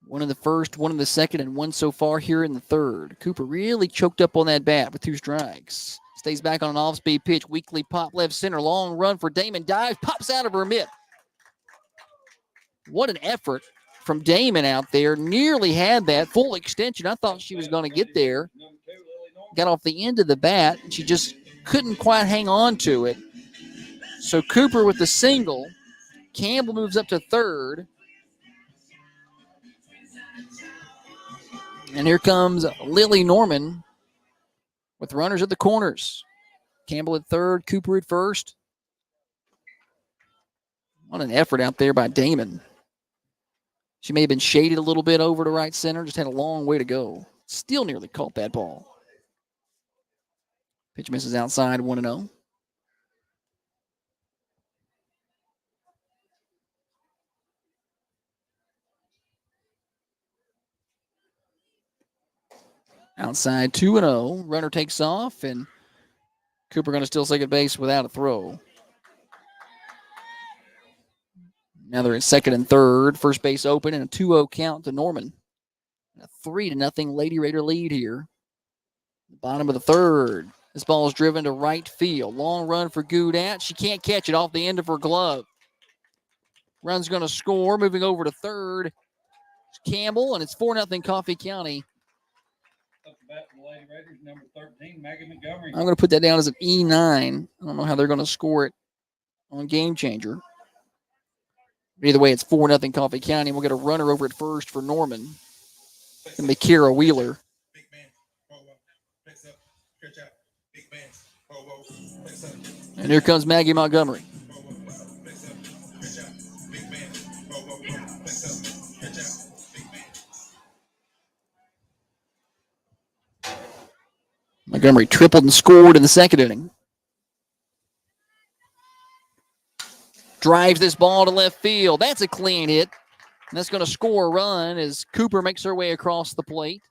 1 in the first, 1 in the second, and 1 so far here in the third. Cooper really choked up on that bat with 2 strikes. Stays back on an off-speed pitch. Weakly pop left center. Long run for Damon. Dives. Pops out of her mitt. What an effort from Damon out there. Nearly had that full extension. I thought she was going to get there. Got off the end of the bat. And she just couldn't quite hang on to it. So Cooper with the single. Campbell moves up to third. And here comes Lily Norman with runners at the corners. Campbell at third, Cooper at first. What an effort out there by Damon. She may have been shaded a little bit over to right center, just had a long way to go. Still nearly caught that ball. Pitch misses outside, 1-0. Outside 2-0. Runner takes off, and Cooper going to still second base without a throw. Now they're at second and third. First base open, and a 2-0 count to Norman. A 3-0 Lady Raider lead here. Bottom of the third. This ball is driven to right field. Long run for Goudat. She can't catch it off the end of her glove. Run's going to score. Moving over to third. It's Campbell, and it's 4-0 Coffee County. Up the bat for the Lady Raiders, number 13, Maggie Montgomery. I'm going to put that down as an E9. I don't know how they're going to score it on Game Changer. But either way, it's 4-0 Coffee County. We'll get a runner over at first for Norman. It's going to be Kira Wheeler. And here comes Maggie Montgomery. Montgomery tripled and scored in the second inning. Drives this ball to left field. That's a clean hit. And that's going to score a run as Cooper makes her way across the plate.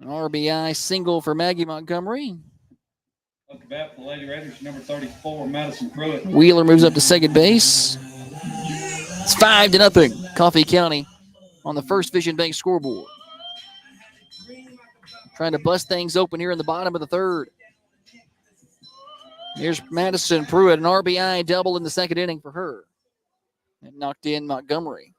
An RBI single for Maggie Montgomery. Up the bat for the Lady Raiders, number 34, Madison Pruitt. Wheeler moves up to second base. It's 5-0 Coffee County on the First Vision Bank scoreboard. Trying to bust things open here in the bottom of the third. Here's Madison Pruitt, an RBI double in the second inning for her. And knocked in Montgomery.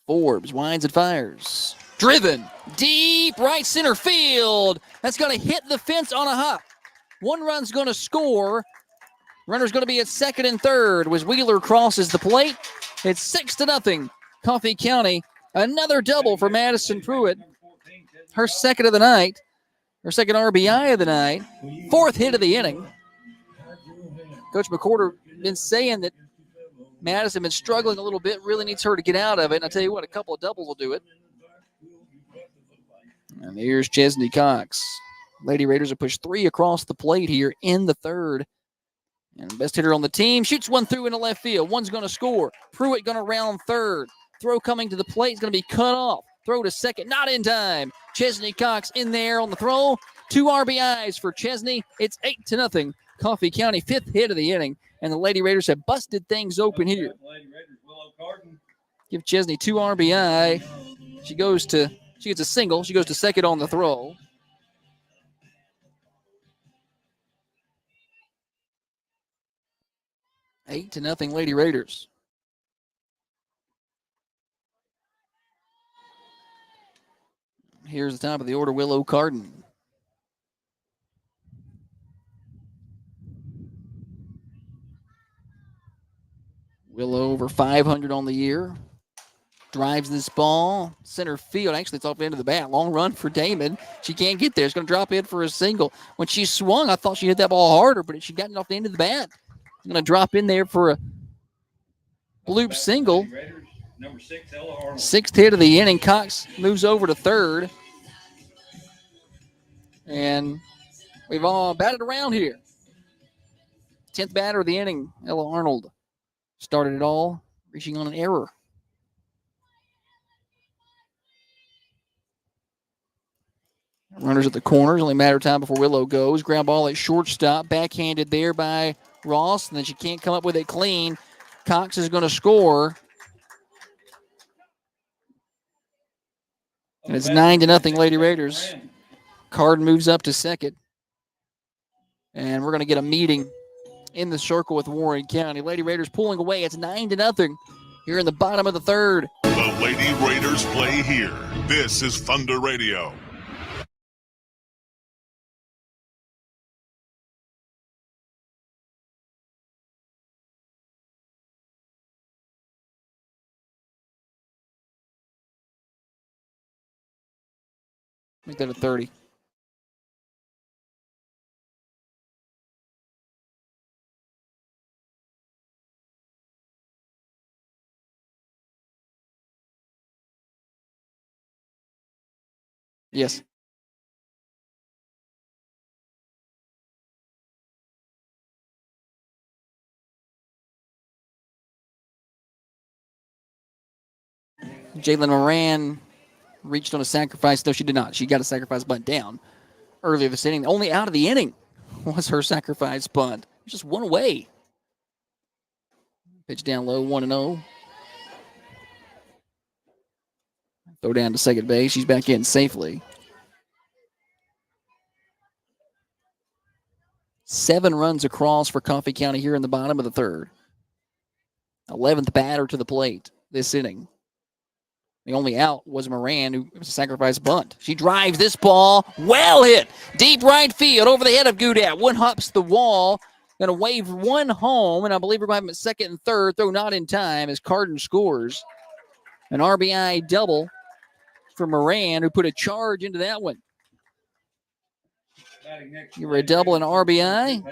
Forbes winds and fires. Driven deep right center field. That's going to hit the fence on a hop. 1 run's going to score. Runner's going to be at second and third as Wheeler crosses the plate. It's 6-0 Coffee County. Another double for Madison Pruitt. Her second of the night. Her second RBI of the night. 4th hit of the inning. Coach McCorder been saying that Madison been struggling a little bit. Really needs her to get out of it. And I tell you what, a couple of doubles will do it. And here's Chesney Cox. Lady Raiders have pushed 3 across the plate here in the third. And best hitter on the team shoots 1 through into left field. 1's going to score. Pruitt going to round third. Throw coming to the plate is going to be cut off. Throw to second, not in time. Chesney Cox in there on the throw. 2 RBIs for Chesney. It's 8-0 Coffee County, 5th hit of the inning. And the Lady Raiders have busted things open here. Give Chesney 2 RBI. She gets a single. She goes to second on the throw. Eight to nothing, Lady Raiders. Here's the top of the order, Willow Carden. Willow over 500 on the year. Drives this ball. Center field. Actually, it's off the end of the bat. Long run for Damon. She can't get there. It's going to drop in for a single. When she swung, I thought she hit that ball harder, but she got it off the end of the bat. Going to drop in there for a bloop single. Number 6, Ella Arnold. 6th hit of the inning. Cox moves over to third. And we've all batted around here. 10th batter of the inning, Ella Arnold. Started it all, reaching on an error. Runners at the corners, only a matter of time before Willow goes. Ground ball at shortstop, backhanded there by Ross, and then she can't come up with it clean. Cox is going to score. And it's 9-0 Lady Raiders. Carden moves up to second. And we're going to get a meeting in the circle with Warren County. Lady Raiders pulling away. It's 9-0 here in the bottom of the third. The Lady Raiders play here. This is Thunder Radio. Make that a 30. Yes. Jalen Moran reached on a sacrifice. No, she did not. She got a sacrifice bunt down earlier this inning. Only out of the inning was her sacrifice bunt. Just one away. Pitch down low, 1-0. Throw down to second base. She's back in safely. 7 runs across for Coffee County here in the bottom of the third. 11th batter to the plate this inning. The only out was Moran, who was a sacrifice bunt. She drives this ball. Well hit. Deep right field over the head of Goudat. One hops the wall. Going to wave one home, and I believe we're going to have him at second and third. Throw not in time as Carden scores. An RBI double for Moran, who put a charge into that one. You were a double and RBI.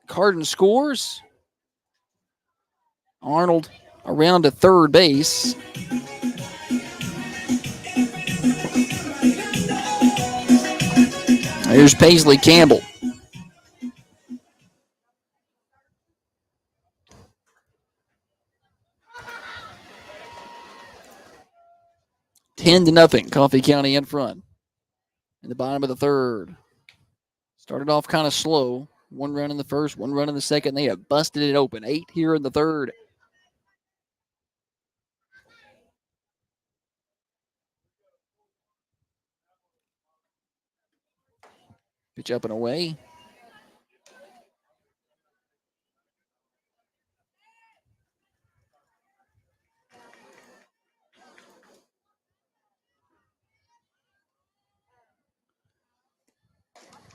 Carden scores. Arnold around to third base. Here's Paisley Campbell. Ten to nothing. Coffee County in front. In the bottom of the third. Started off kind of slow. 1 run in the first, 1 run in the second. They have busted it open. 8 here in the third. Pitch up and away.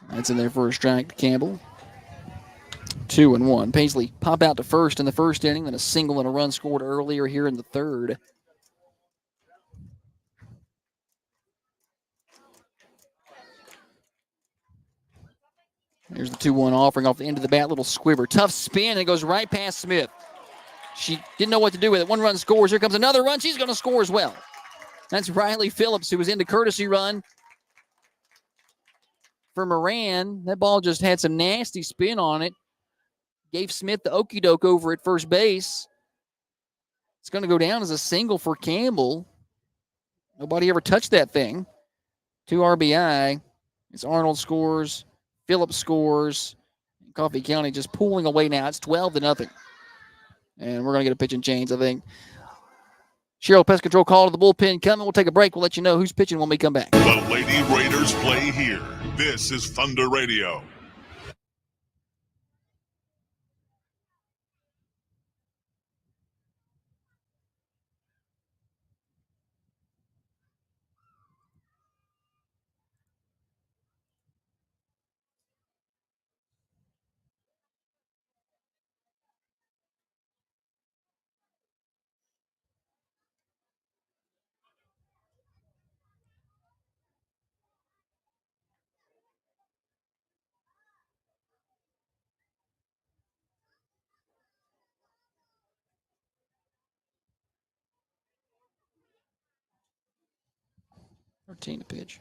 That's in there for a strike to Campbell. 2-1. Paisley pop out to first in the first inning, then a single and a run scored earlier here in the third. Here's the 2-1 offering off the end of the bat. Little squibber. Tough spin, and it goes right past Smith. She didn't know what to do with it. 1 run scores. Here comes another run. She's going to score as well. That's Riley Phillips, who was in the courtesy run for Moran. That ball just had some nasty spin on it. Gave Smith the okie doke over at first base. It's going to go down as a single for Campbell. Nobody ever touched that thing. 2 RBI. It's Arnold scores. Phillips scores. Coffee County just pulling away now. It's 12-0. And we're going to get a pitch and change, I think. Cheryl Pest Control call to the bullpen coming. We'll take a break. We'll let you know who's pitching when we come back. The Lady Raiders play here. This is Thunder Radio. Routine to pitch.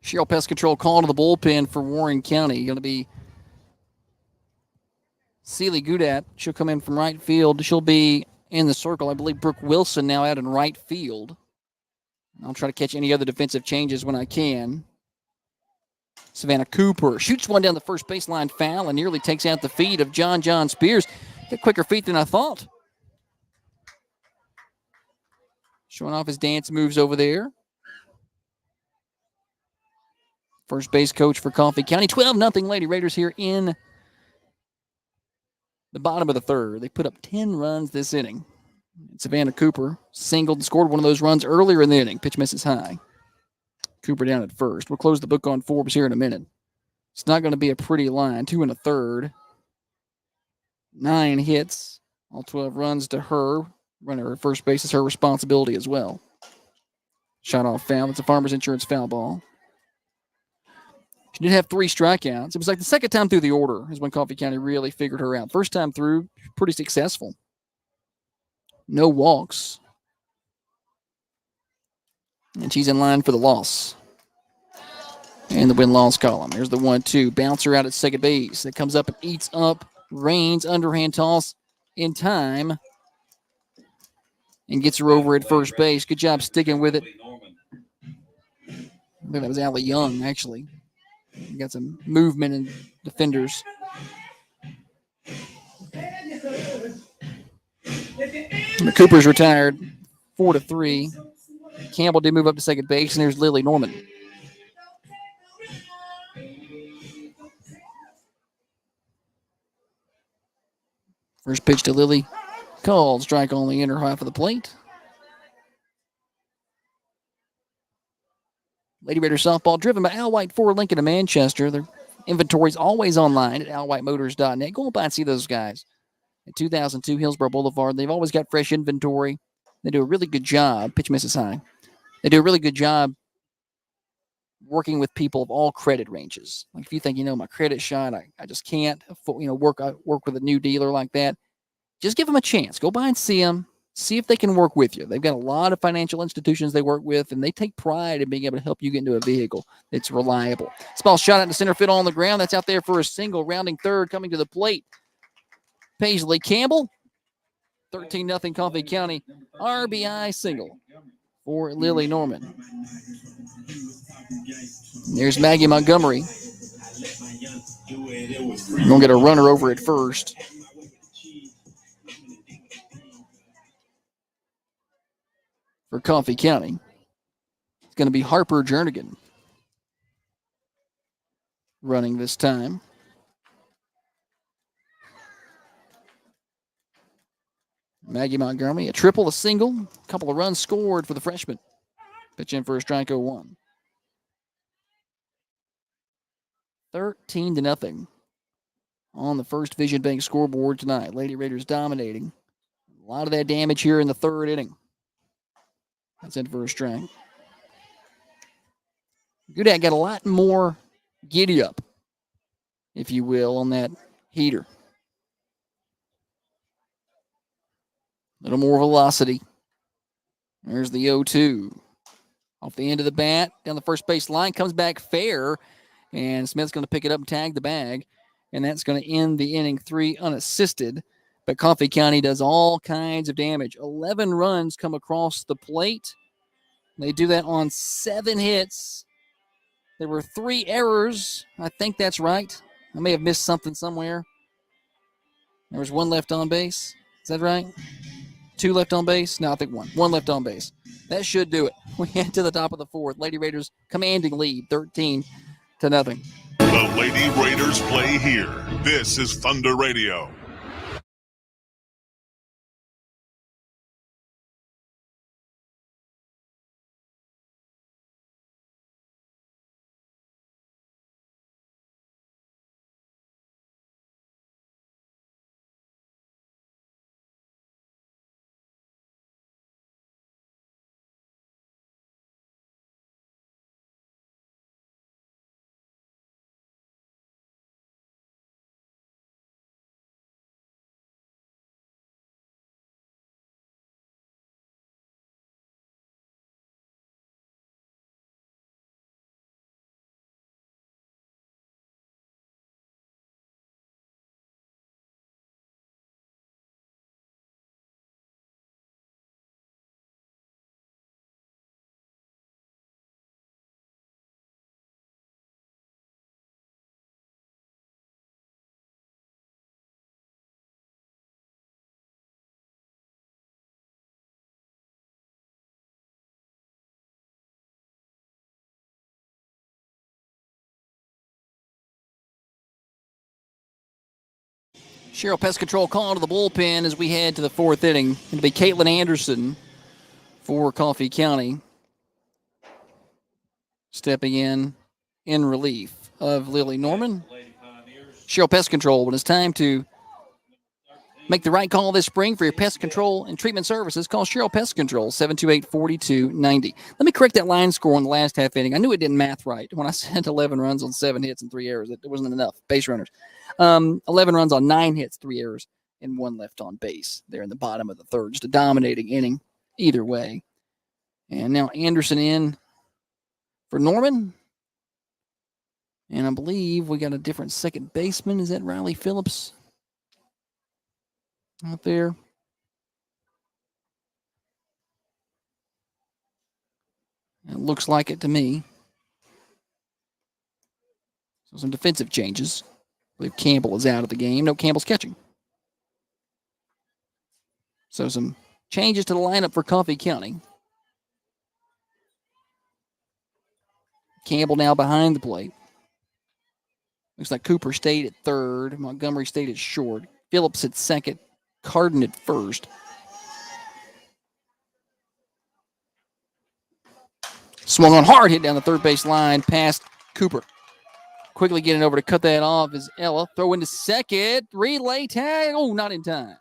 Cheryl Pest Control call to the bullpen for Warren County. Going to be Celie Goudat. She'll come in from right field. She'll be in the circle. I believe Brooke Wilson now out in right field. I'll try to catch any other defensive changes when I can. Savannah Cooper shoots one down the first baseline foul and nearly takes out the feet of John Spears. Got quicker feet than I thought. Showing off his dance moves over there. First base coach for Coffee County. 12-0 Lady Raiders here in the bottom of the third. They put up 10 runs this inning. Savannah Cooper singled and scored one of those runs earlier in the inning. Pitch misses high. Cooper down at first. We'll close the book on Forbes here in a minute. It's not going to be a pretty line. 2 1/3. 9 hits. All 12 runs to her. Runner at first base is her responsibility as well. Shot off foul. It's a Farmers Insurance foul ball. She did have 3 strikeouts. It was like the second time through the order is when Coffee County really figured her out. First time through, pretty successful. No walks. And she's in line for the loss. And the win-loss column. There's the 1-2. Bouncer out at second base. That comes up and eats up Raines. Underhand toss in time. And gets her over at first base. Good job sticking with it. I think that was Allie Young, actually. You got some movement in defenders. Cooper's retired 4-3. Campbell did move up to second base, and there's Lily Norman. First pitch to Lily. Called strike on the inner half of the plate. Lady Raiders softball driven by Al White Ford Lincoln of Manchester. Their inventory is always online at alwhiteMotors.net. Go by and see those guys at 2002 Hillsborough Boulevard. They've always got fresh inventory. They do a really good job. Pitch misses high. They do a really good job working with people of all credit ranges. Like if you think, my credit shot, I just can't, work with a new dealer like that. Just give them a chance. Go by and see them. See if they can work with you. They've got a lot of financial institutions they work with, and they take pride in being able to help you get into a vehicle that's reliable. This ball shot out to center field on the ground. That's out there for a single. Rounding third, coming to the plate. Paisley Campbell. 13-0 Coffee County. RBI single for Lily Norman. There's Maggie Montgomery. We're going to get a runner over at first. For Coffee County, it's going to be Harper Jernigan running this time. Maggie Montgomery, a triple, a single, a couple of runs scored for the freshman. Pitch in for a strike 0-1. 13-0 on the First Vision Bank scoreboard tonight. Lady Raiders dominating. A lot of that damage here in the third inning. That's in for a strike. Goudat got a lot more giddy up, if you will, on that heater. A little more velocity. There's the 0-2. Off the end of the bat, down the first base line, comes back fair, and Smith's going to pick it up and tag the bag, and that's going to end the inning 3 unassisted. But Coffee County does all kinds of damage. 11 runs come across the plate. They do that on 7 hits. There were 3 errors. I think that's right. I may have missed something somewhere. There was 1 left on base. Is that right? 2 left on base? No, I think 1. 1 left on base. That should do it. We head to the top of the 4th. Lady Raiders commanding lead, 13-0. The Lady Raiders play here. This is Thunder Radio. Cheryl Pest Control call to the bullpen as we head to the 4th inning. It'll be Caitlin Anderson for Coffee County stepping in relief of Lily Norman. Cheryl Pest Control, when it's time to make the right call this spring for your pest control and treatment services, call Cheryl Pest Control, 728-4290. Let me correct that line score in the last half inning. I knew it didn't math right when I said 11 runs on 7 hits and 3 errors. It wasn't enough base runners. 11 runs on 9 hits, 3 errors, and 1 left on base there in the bottom of the 3rd. Just a dominating inning either way. And now Anderson in for Norman. And I believe we got a different second baseman. Is that Riley Phillips out there? It looks like it to me. So some defensive changes. I believe Campbell is out of the game. No, Campbell's catching. So some changes to the lineup for Coffee County. Campbell now behind the plate. Looks like Cooper stayed at 3rd. Montgomery stayed at short. Phillips at 2nd. Carden at 1st. Swung on hard, hit down the 3rd base line past Cooper. Quickly getting over to cut that off is Ella. Throw into 2nd. Relay tag. Oh, not in time.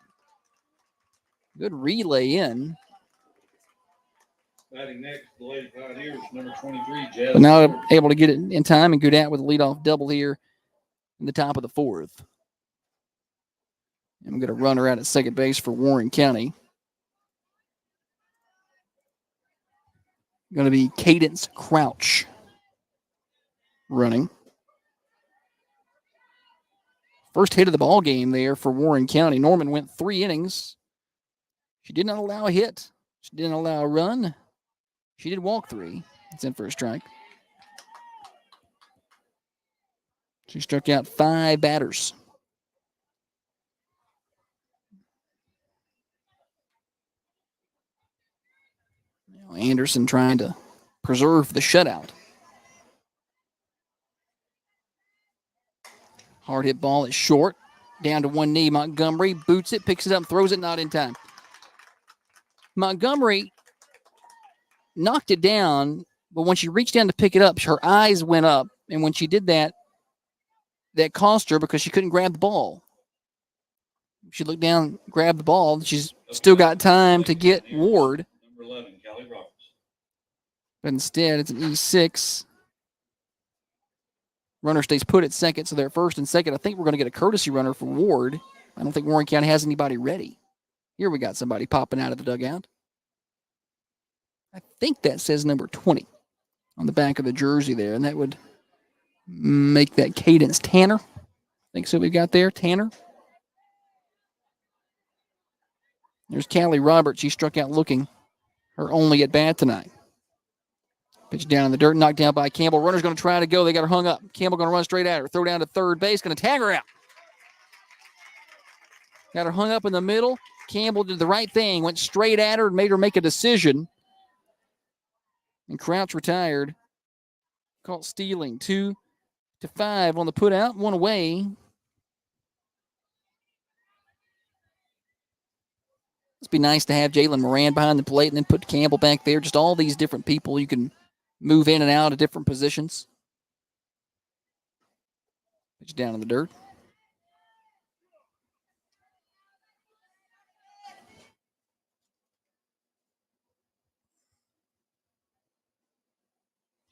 Good relay in. Batting next, the Lady Pioneers, number 23, Jazz. But now able to get it in time and Goudat with a leadoff double here in the top of the 4th. And we're going to run her out at second base for Warren County. Going to be Cadence Crouch running. First hit of the ball game there for Warren County. Norman went 3 innings She did not allow a hit. She didn't allow a run. She did walk 3. It's in for a strike. She struck out 5 batters. Now Anderson trying to preserve the shutout. Hard hit ball. It's short. Down to one knee. Montgomery boots it, picks it up, throws it, not in time. Montgomery knocked it down, but when she reached down to pick it up, her eyes went up. And when she did that, that cost her because she couldn't grab the ball. She looked down, grabbed the ball. She's still got time to get Ward. Number 11, Callie Roberts. But instead, it's an E6. Runner stays put at second, so they're first and second. I think we're going to get a courtesy runner for Ward. I don't think Warren County has anybody ready. Here we got somebody popping out of the dugout. I think that says number 20 on the back of the jersey there, and that would make that Cadence Tanner. I think so. We've got there, Tanner. There's Callie Roberts. She struck out looking. Her only at bat tonight. Pitch down in the dirt, knocked down by Campbell. Runner's going to try to go. They got her hung up. Campbell going to run straight at her. Throw down to third base. Going to tag her out. Got her hung up in the middle. Campbell did the right thing. Went straight at her and made her make a decision. And Crouch retired. Caught stealing. 2-5 on the put out. 1 away. Must be nice to have Jalen Moran behind the plate and then put Campbell back there. Just all these different people you can move in and out of different positions. Pitch down in the dirt.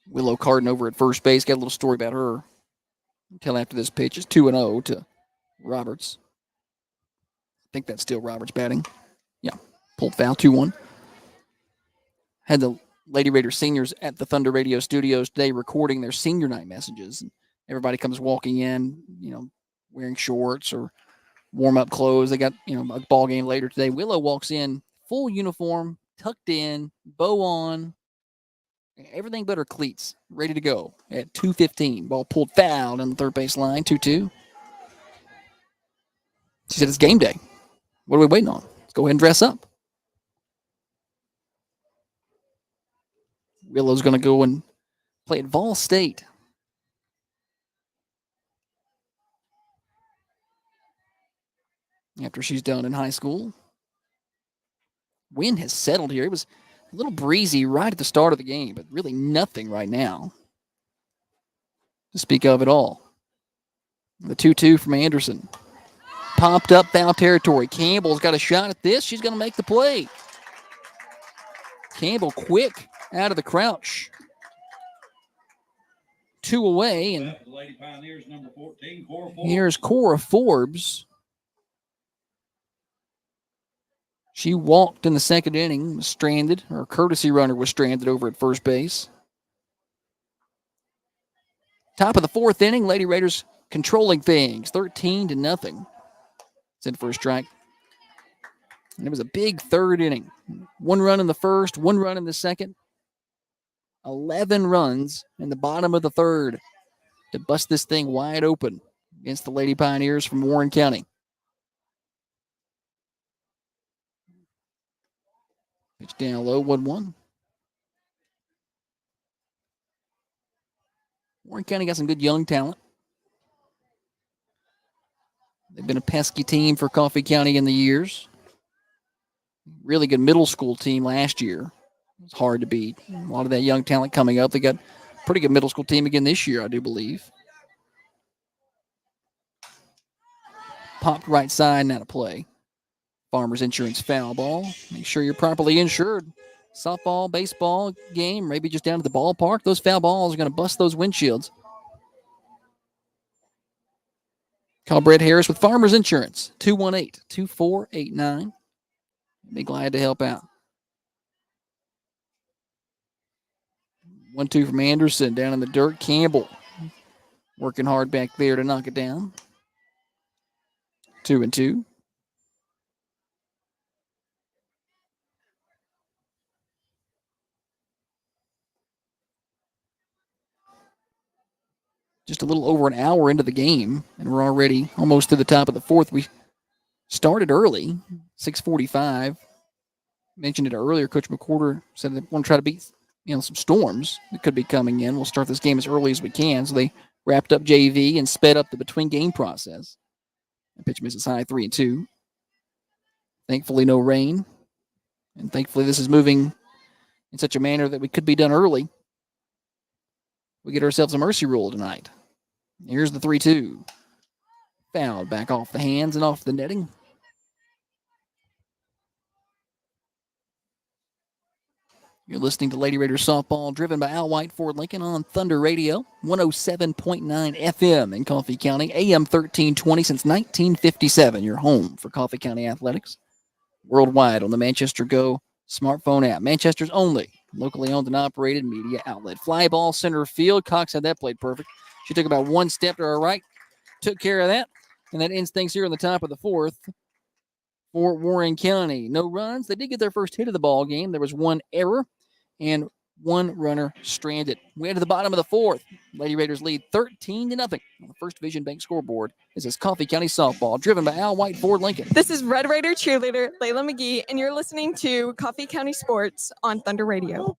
Willow Carden over at first base. Got a little story about her until after this pitch. It's 2-0 to Roberts. I think that's still Roberts batting. Yeah, pulled foul, 2-1. Had the Lady Raiders seniors at the Thunder Radio studios today recording their senior night messages. And everybody comes walking in, wearing shorts or warm-up clothes. They got, a ball game later today. Willow walks in, full uniform, tucked in, bow on, everything but her cleats, ready to go at 2:15. Ball pulled foul on the third base line, 2-2. She said, it's game day. What are we waiting on? Let's go ahead and dress up. Willow's going to go and play at Vol State. After she's done in high school. Wind has settled here. It was a little breezy right at the start of the game, but really nothing right now to speak of at all. The 2-2 from Anderson. Popped up foul territory. Campbell's got a shot at this. She's going to make the play. Campbell quick out of the crouch. 2 away. And The Lady Pioneers, number 14, Cora Forbes. here's Cora Forbes. She walked in the second inning, was stranded. Her courtesy runner was stranded over at first base. Top of the fourth inning, Lady Raiders controlling things, 13-0. It's in for a strike. And it was a big third inning. 1 run in the first, 1 run in the second. 11 runs in the bottom of the third to bust this thing wide open against the Lady Pioneers from Warren County. Pitch down low, 1-1. Warren County got some good young talent. They've been a pesky team for Coffee County in the years. Really good middle school team last year. It's hard to beat. A lot of that young talent coming up. They got a pretty good middle school team again this year, I do believe. Popped right side and out of play. Farmers Insurance foul ball. Make sure you're properly insured. Softball, baseball game, maybe just down to the ballpark. Those foul balls are going to bust those windshields. Call Brett Harris with Farmers Insurance, 218-2489. Be glad to help out. 1-2 from Anderson down in the dirt. Campbell working hard back there to knock it down. 2-2. just a little over an hour into the game, and we're already almost to the top of the fourth. We started early, 6:45. Mentioned it earlier. Coach McWhorter said they want to try to beat some storms that could be coming in. We'll start this game as early as we can. So they wrapped up JV and sped up the between game process. The pitch misses high, 3-2. Thankfully, no rain, and thankfully this is moving in such a manner that we could be done early. We get ourselves a mercy rule tonight. Here's the 3-2. Fouled back off the hands and off the netting. You're listening to Lady Raiders softball, driven by Al White Ford Lincoln on Thunder Radio, 107.9 FM in Coffee County, AM 1320 since 1957. Your home for Coffee County athletics. Worldwide on the Manchester Go smartphone app. Manchester's only locally owned and operated media outlet. Fly ball center field. Cox had that played perfect. She took about one step to her right, took care of that, and that ends things here on the top of the fourth for Warren County. No runs. They did get their first hit of the ball game. There was one error and one runner stranded. We head to the bottom of the fourth. Lady Raiders lead 13-0 on the First Division Bank scoreboard. This is Coffee County softball, driven by Al White Ford Lincoln. This is Red Raider cheerleader Layla McGee, and you're listening to Coffee County Sports on Thunder Radio.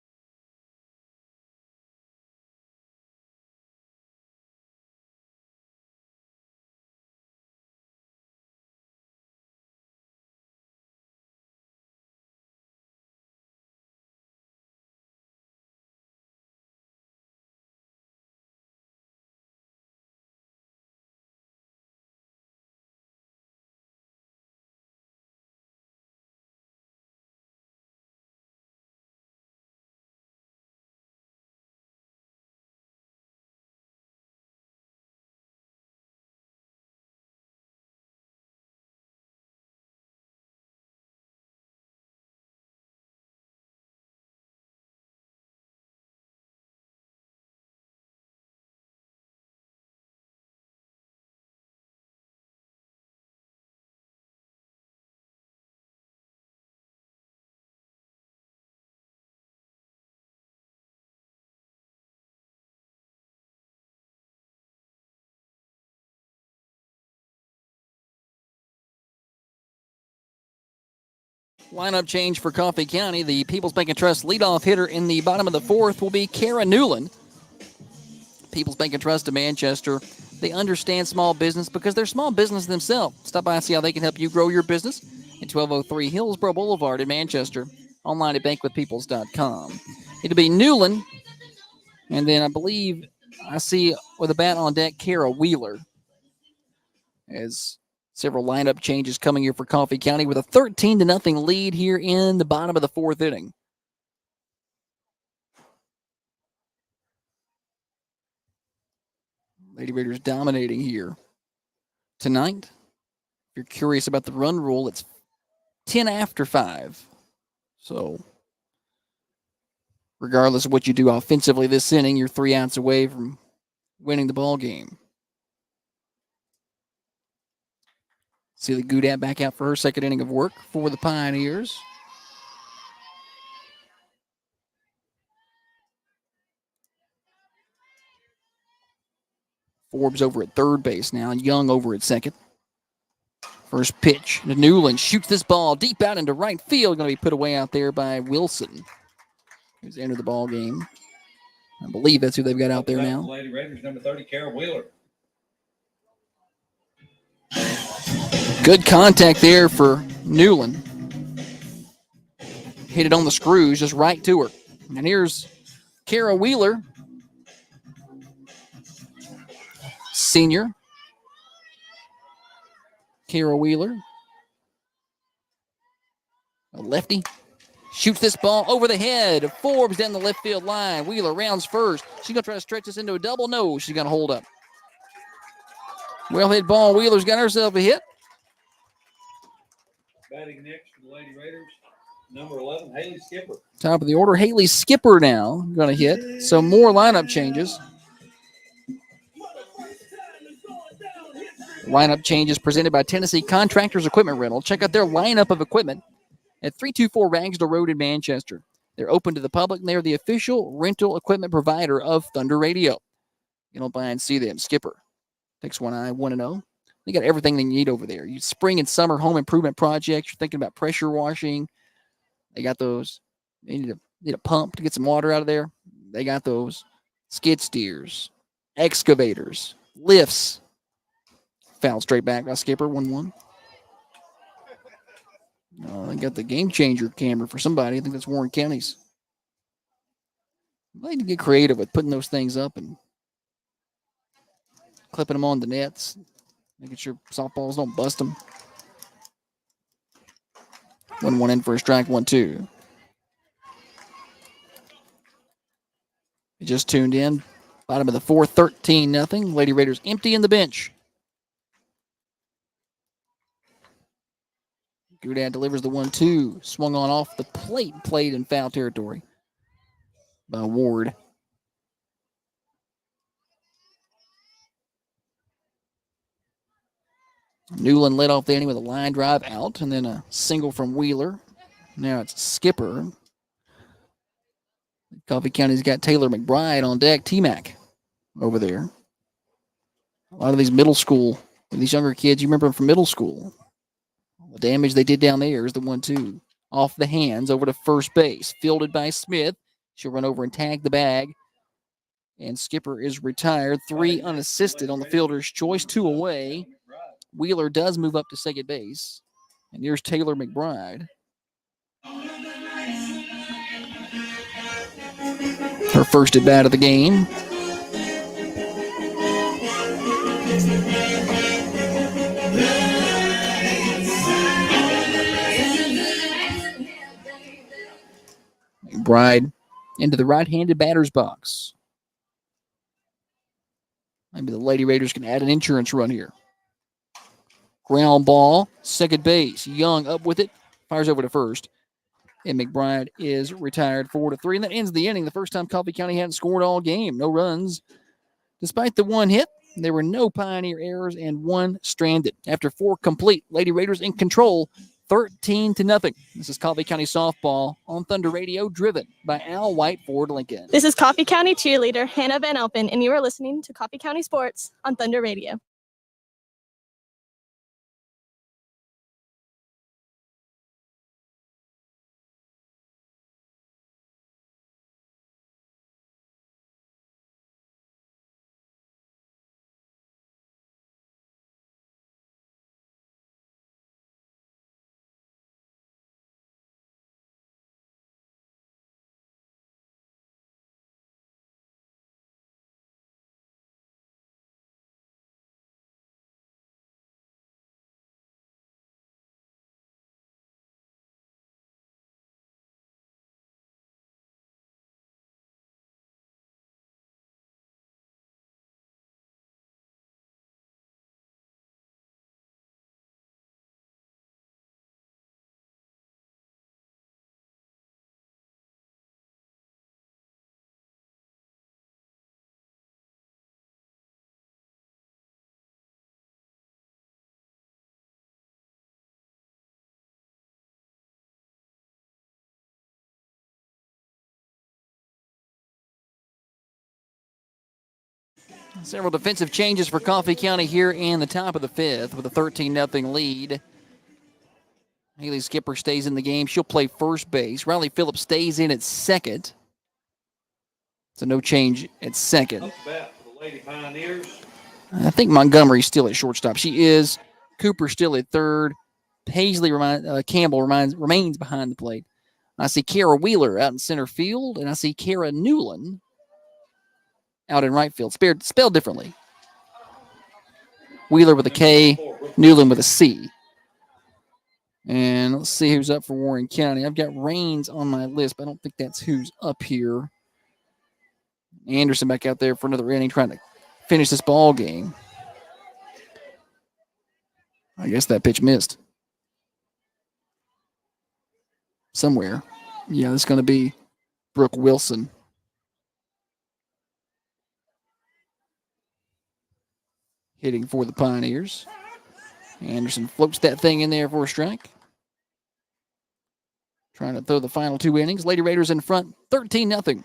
Lineup change for Coffee County. The People's Bank and Trust leadoff hitter in the bottom of the fourth will be Kara Newland. People's Bank and Trust of Manchester. They understand small business because they're small business themselves. Stop by and see how they can help you grow your business at 1203 Hillsborough Boulevard in Manchester. Online at bankwithpeoples.com. It'll be Newland, and then I believe I see with a bat on deck, Kara Wheeler. As several lineup changes coming here for Coffee County with a 13-0 lead here in the bottom of the fourth inning. Lady Raiders dominating here tonight. If you're curious about the run rule, it's 10 after 5. So regardless of what you do offensively this inning, you're 3 outs away from winning the ball game. Celia Goudat back out for her second inning of work for the Pioneers. Forbes over at third base now, and Young over at second. First pitch to Newland. Shoots this ball deep out into right field. Going to be put away out there by Wilson, who's entered the ball game. I believe that's who they've got out there now. Lady Raiders, number 30, Kara Wheeler. Good contact there for Newland. Hit it on the screws, just right to her. And here's Kara Wheeler, senior. Kara Wheeler, a lefty, shoots this ball over the head of Forbes down the left field line. Wheeler rounds first. She's going to try to stretch this into a double. No, she's going to hold up. Well hit ball. Wheeler's got herself a hit. Batting next for the Lady Raiders, number 11, Haley Skipper. Top of the order, Haley Skipper now going to hit. So more lineup changes. Lineup changes presented by Tennessee Contractors Equipment Rental. Check out their lineup of equipment at 324 Ragsdale Road in Manchester. They're open to the public, and they're the official rental equipment provider of Thunder Radio. You don't buy and see them. Skipper takes 1-0. They got everything they need over there. You spring and summer home improvement projects. You're thinking about pressure washing. They got those. They need a pump to get some water out of there. They got those. Skid steers, excavators, lifts. Foul straight back by Skipper, 1-1. They got the game changer camera for somebody. I think that's Warren County's. They need to get creative with putting those things up and clipping them on the nets, making sure softballs don't bust them. 1-1 in for a strike, 1-2. You just tuned in. Bottom of the fourth, 13-0. Lady Raiders empty in the bench. Goudad delivers the 1-2. Swung on off the plate, played in foul territory by Ward. Newland led off the inning with a line drive out, and then a single from Wheeler. Now it's Skipper. Coffee County's got Taylor McBride on deck. T-Mac over there. A lot of these middle school, these younger kids, you remember them from middle school. The damage they did down there is the 1-2. Off the hands, over to first base. Fielded by Smith. She'll run over and tag the bag. And Skipper is retired. 3 unassisted on the fielder's choice. 2 away. Wheeler does move up to second base. And here's Taylor McBride. Her first at bat of the game. McBride into the right-handed batter's box. Maybe the Lady Raiders can add an insurance run here. Ground ball, second base. Young up with it, fires over to first. And McBride is retired 4-3. And that ends the inning. The first time Coffee County hadn't scored all game. No runs. Despite the 1 hit, there were no Pioneer errors and 1 stranded. After 4 complete, Lady Raiders in control, 13-0. This is Coffee County softball on Thunder Radio, driven by Al White Ford Lincoln. This is Coffee County cheerleader Hannah Van Alpen, and you are listening to Coffee County Sports on Thunder Radio. Several defensive changes for Coffee County here in the top of the 5th with a 13-0 lead. Haley Skipper stays in the game. She'll play first base. Riley Phillips stays in at second. So no change at second. Up bat for the Lady Pioneers. I think Montgomery's still at shortstop. She is. Cooper still at third. Paisley Campbell remains behind the plate. I see Kara Wheeler out in center field, and I see Kara Newland out in right field. Spelled differently. Wheeler with a K, Newland with a C. And let's see who's up for Warren County. I've got Raines on my list, but I don't think that's who's up here. Anderson back out there for another inning trying to finish this ball game. I guess that pitch missed. Somewhere. Yeah, it's going to be Brooke Wilson. Hitting for the Pioneers. Anderson floats that thing in there for a strike. Trying to throw the final 2 innings. Lady Raiders in front, 13-0.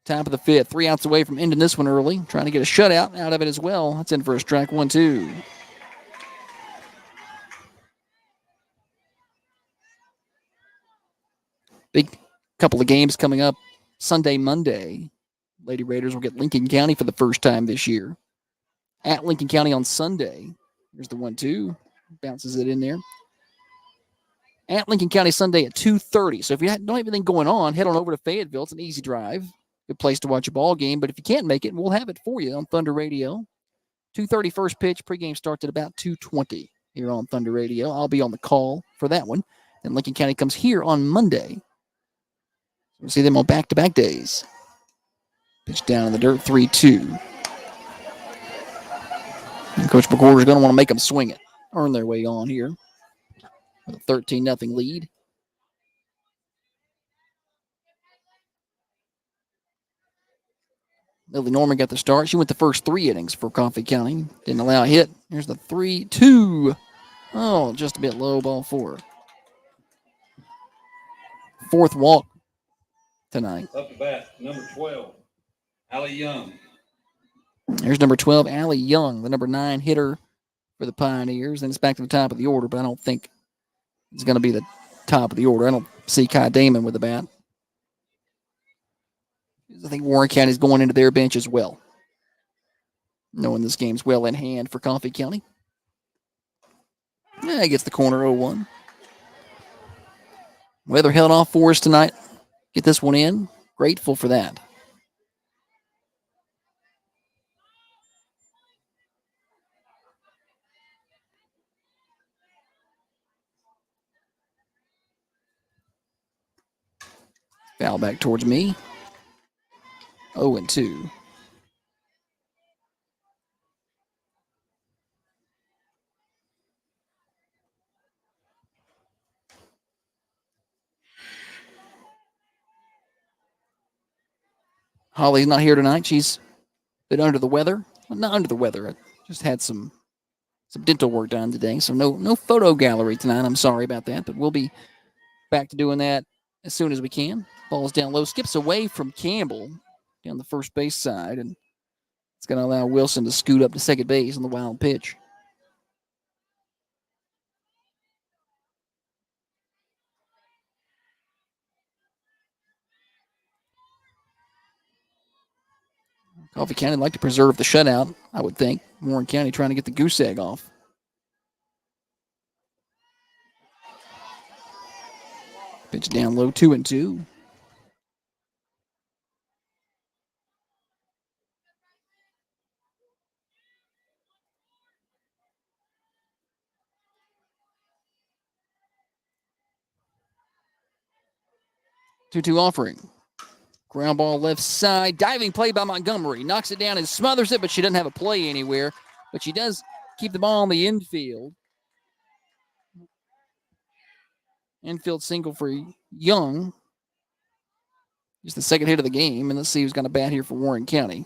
Top of the fifth. 3 outs away from ending this one early. Trying to get a shutout out of it as well. That's in for a strike. 1-2. Big couple of games coming up Sunday, Monday. Lady Raiders will get Lincoln County for the first time this year. At Lincoln County on Sunday. Here's the 1-2. Bounces it in there. At Lincoln County Sunday at 2:30. So if you don't have anything going on, head on over to Fayetteville. It's an easy drive. Good place to watch a ball game. But if you can't make it, we'll have it for you on Thunder Radio. 2:30 first pitch. Pregame starts at about 2:20 here on Thunder Radio. I'll be on the call for that one. And Lincoln County comes here on Monday. We'll see them on back-to-back days. Pitch down in the dirt, 3-2. And Coach McWhorter's going to want to make them swing it. Earn their way on here. With a 13-0 lead. Lily Norman got the start. She went the first 3 innings for Coffee County. Didn't allow a hit. Here's the 3-2. Oh, just a bit low, ball 4. Fourth walk tonight. Up to bat, number 12, Allie Young. There's number 12, Allie Young, the number 9 hitter for the Pioneers. And it's back to the top of the order, but I don't think it's going to be the top of the order. I don't see Kai Damon with the bat. I think Warren County's going into their bench as well, knowing this game's well in hand for Coffee County. Yeah, he gets the corner 0-1. Weather held off for us tonight. Get this one in. Grateful for that. Foul back towards me. 0-2. Holly's not here tonight. She's been under the weather. Well, not under the weather. Just had some dental work done today. So no photo gallery tonight. I'm sorry about that. But we'll be back to doing that as soon as we can. Ball's down low. Skips away from Campbell down the first base side. And it's going to allow Wilson to scoot up to second base on the wild pitch. Coffee County would like to preserve the shutout, I would think. Warren County trying to get the goose egg off. Pitch down low, 2-2. Two-two offering. Ground ball left side. Diving play by Montgomery. Knocks it down and smothers it, but she doesn't have a play anywhere. But she does keep the ball on the infield. Infield single for Young. Just the second hit of the game. And let's see who's got a bat here for Warren County.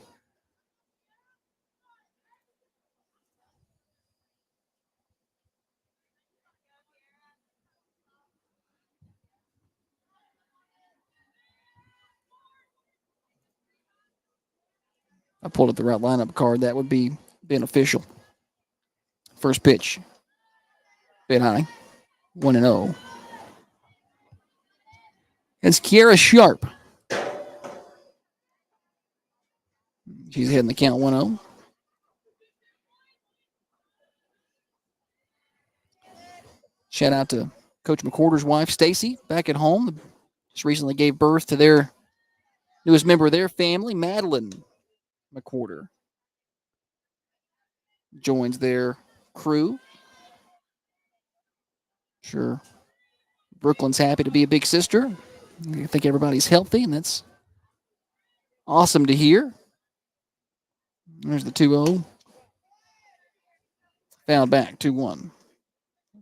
I pulled up the right lineup card. That would be beneficial. First pitch. Bit high. 1-0. It's Kiara Sharp. She's heading the count 1-0. Shout out to Coach McWhorter's wife, Stacy, back at home. Just recently gave birth to their newest member of their family, Madeline McWhorter. Joins their crew. Sure. Brooklyn's happy to be a big sister. I think everybody's healthy, and that's awesome to hear. There's the 2-0. Fouled back, 2-1.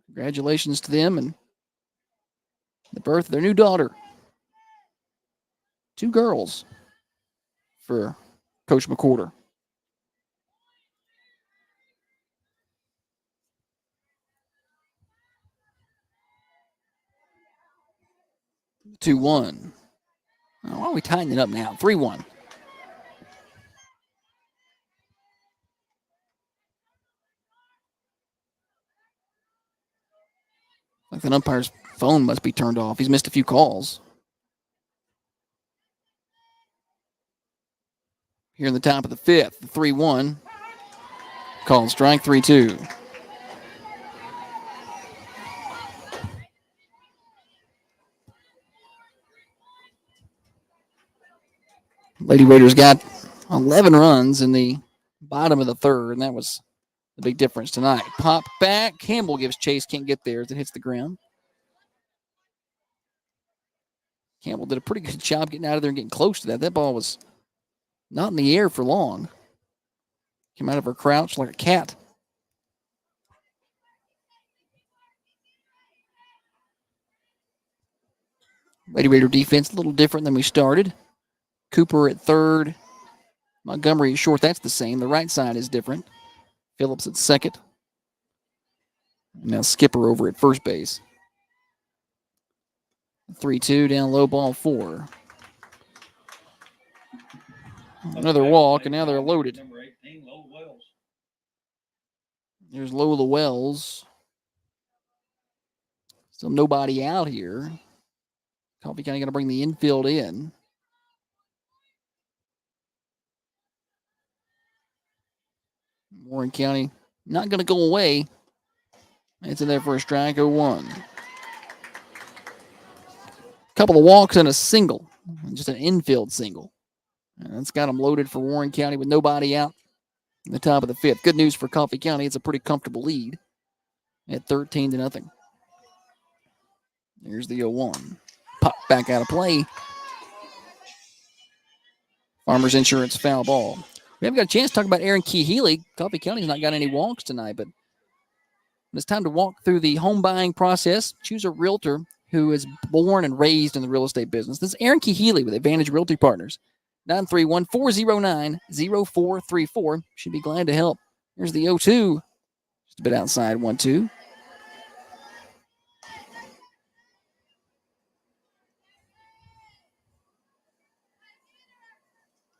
Congratulations to them and the birth of their new daughter. 2 girls for Coach McWhorter. Two 1. Oh, why are we tying it up now? 3-1. An umpire's phone must be turned off. He's missed a few calls. Here in the top of the fifth, the 3-1. Called strike 3-2. Lady Raiders got 11 runs in the bottom of the third, and that was the big difference tonight. Pop back. Campbell gives chase. Can't get there as it hits the ground. Campbell did a pretty good job getting out of there and getting close to that. That ball was not in the air for long. Came out of her crouch like a cat. Lady Raider defense a little different than we started. Cooper at third. Montgomery at short. That's the same. The right side is different. Phillips at second. Now Skipper over at first base. 3-2 down low, ball 4. Another walk, and now they're loaded. Number 18, Lola Wells. There's Lola Wells. Still nobody out here. Coffee County going to bring the infield in. Warren County not going to go away. It's in there for a strike, 0-1. Couple of walks and a single. Just an infield single. And that's got them loaded for Warren County with nobody out in the top of the fifth. Good news for Coffee County. It's a pretty comfortable lead at 13-0. Here's the 0-1. Pop back out of play. Farmers Insurance foul ball. We haven't got a chance to talk about Aaron Key Healy. Coffee County's not got any walks tonight, but when it's time to walk through the home buying process, choose a realtor who is born and raised in the real estate business. This is Aaron Key Healy with Advantage Realty Partners. 931-409-0434. Should be glad to help. Here's the 0-2. Just a bit outside, 1-2.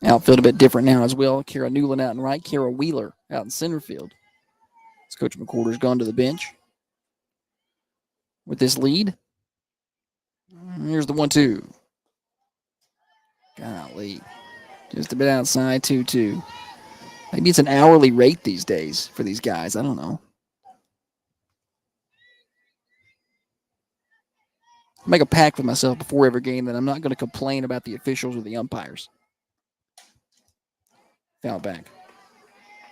Outfield a bit different now as well. Kara Newland out in right. Kara Wheeler out in center field. As Coach McWhorter's gone to the bench with this lead. Here's the 1-2. Golly. Just a bit outside, 2-2. Maybe it's an hourly rate these days for these guys. I don't know. I make a pact with myself before every game that I'm not going to complain about the officials or the umpires. Foul back.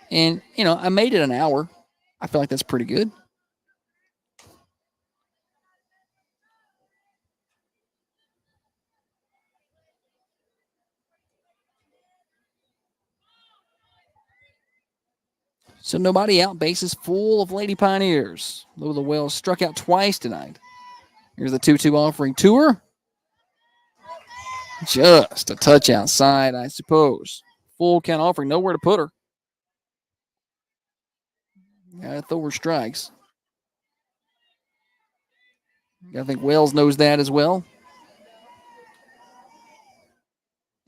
And, I made it an hour. I feel like that's pretty good. So nobody out. Bases full of Lady Pioneers. Lola Wells struck out twice tonight. Here's the 2-2 offering to her. Just a touch outside, I suppose. Full count offering, nowhere to put her. Gotta throw her strikes. I think Wells knows that as well.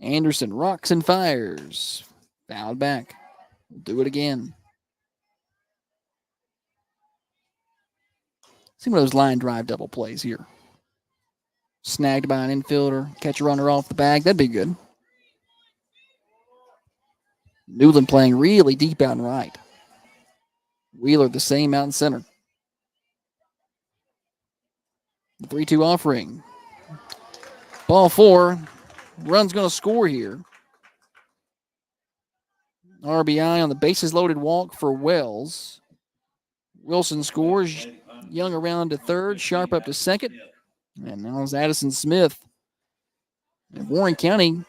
Anderson rocks and fires. Fouled back. We'll do it again. See one of those line drive double plays here. Snagged by an infielder, catch a runner off the bag. That'd be good. Newland playing really deep out and right. Wheeler the same out in center. The 3-2 offering. Ball 4. Run's going to score here. RBI on the bases loaded walk for Wells. Wilson scores. Young around to third. Sharp up to second. And now it's Addison Smith. And Warren County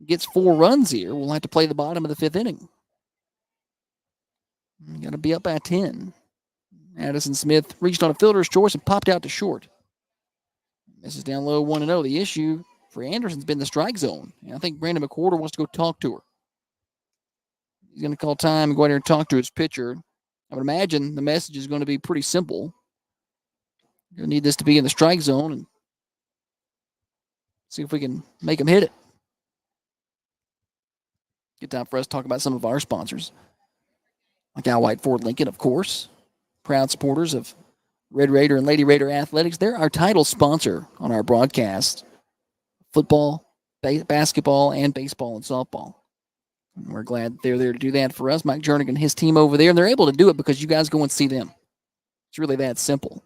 gets 4 runs here. We'll have to play the bottom of the 5th inning. Got to be up by 10. Addison Smith reached on a fielder's choice and popped out to short. This is down low, 1-0. The issue for Anderson's been the strike zone. And I think Brandon McWhorter wants to go talk to her. He's going to call time and go out here and talk to his pitcher. I would imagine the message is going to be pretty simple. You're going to need this to be in the strike zone and see if we can make him hit it. Good time for us to talk about some of our sponsors. Like Al White Ford Lincoln, of course. Proud supporters of Red Raider and Lady Raider Athletics, they're our title sponsor on our broadcast. Football, basketball, and baseball and softball. And we're glad they're there to do that for us. Mike Jernigan and his team over there, and they're able to do it because you guys go and see them. It's really that simple.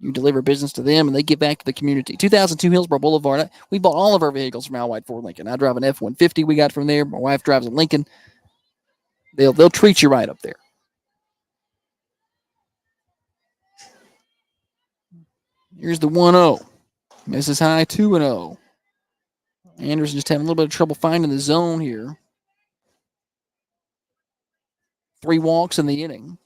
You deliver business to them, and they give back to the community. 2002 Hillsborough Boulevard. We bought all of our vehicles from Al White Ford Lincoln. I drive an F-150 we got from there. My wife drives a Lincoln. They'll treat you right up there. Here's the 1-0. Misses high, 2-0. Anderson just having a little bit of trouble finding the zone here. 3 walks in the inning.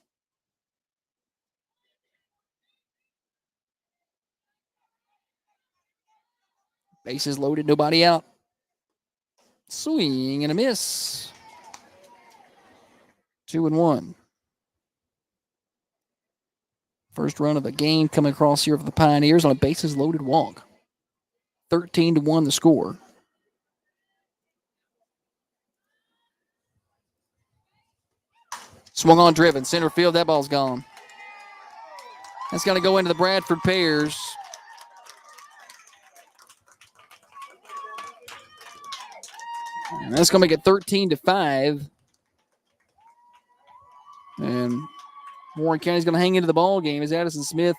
Bases loaded, nobody out. Swing and a miss. 2-1. First run of the game coming across here for the Pioneers on a bases loaded walk. 13-1 the score. Swung on, driven. Center field, that ball's gone. That's going to go into the Bradford Pears. And that's going to make it 13-5. And Warren County's going to hang into the ball game as Addison Smith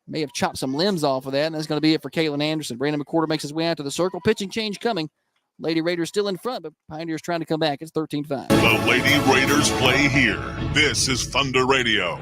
may have chopped some limbs off of that, and that's going to be it for Caitlin Anderson. Brandon McWhorter makes his way out to the circle. Pitching change coming. Lady Raiders still in front, but Pioneers trying to come back. It's 13-5. The Lady Raiders play here. This is Thunder Radio.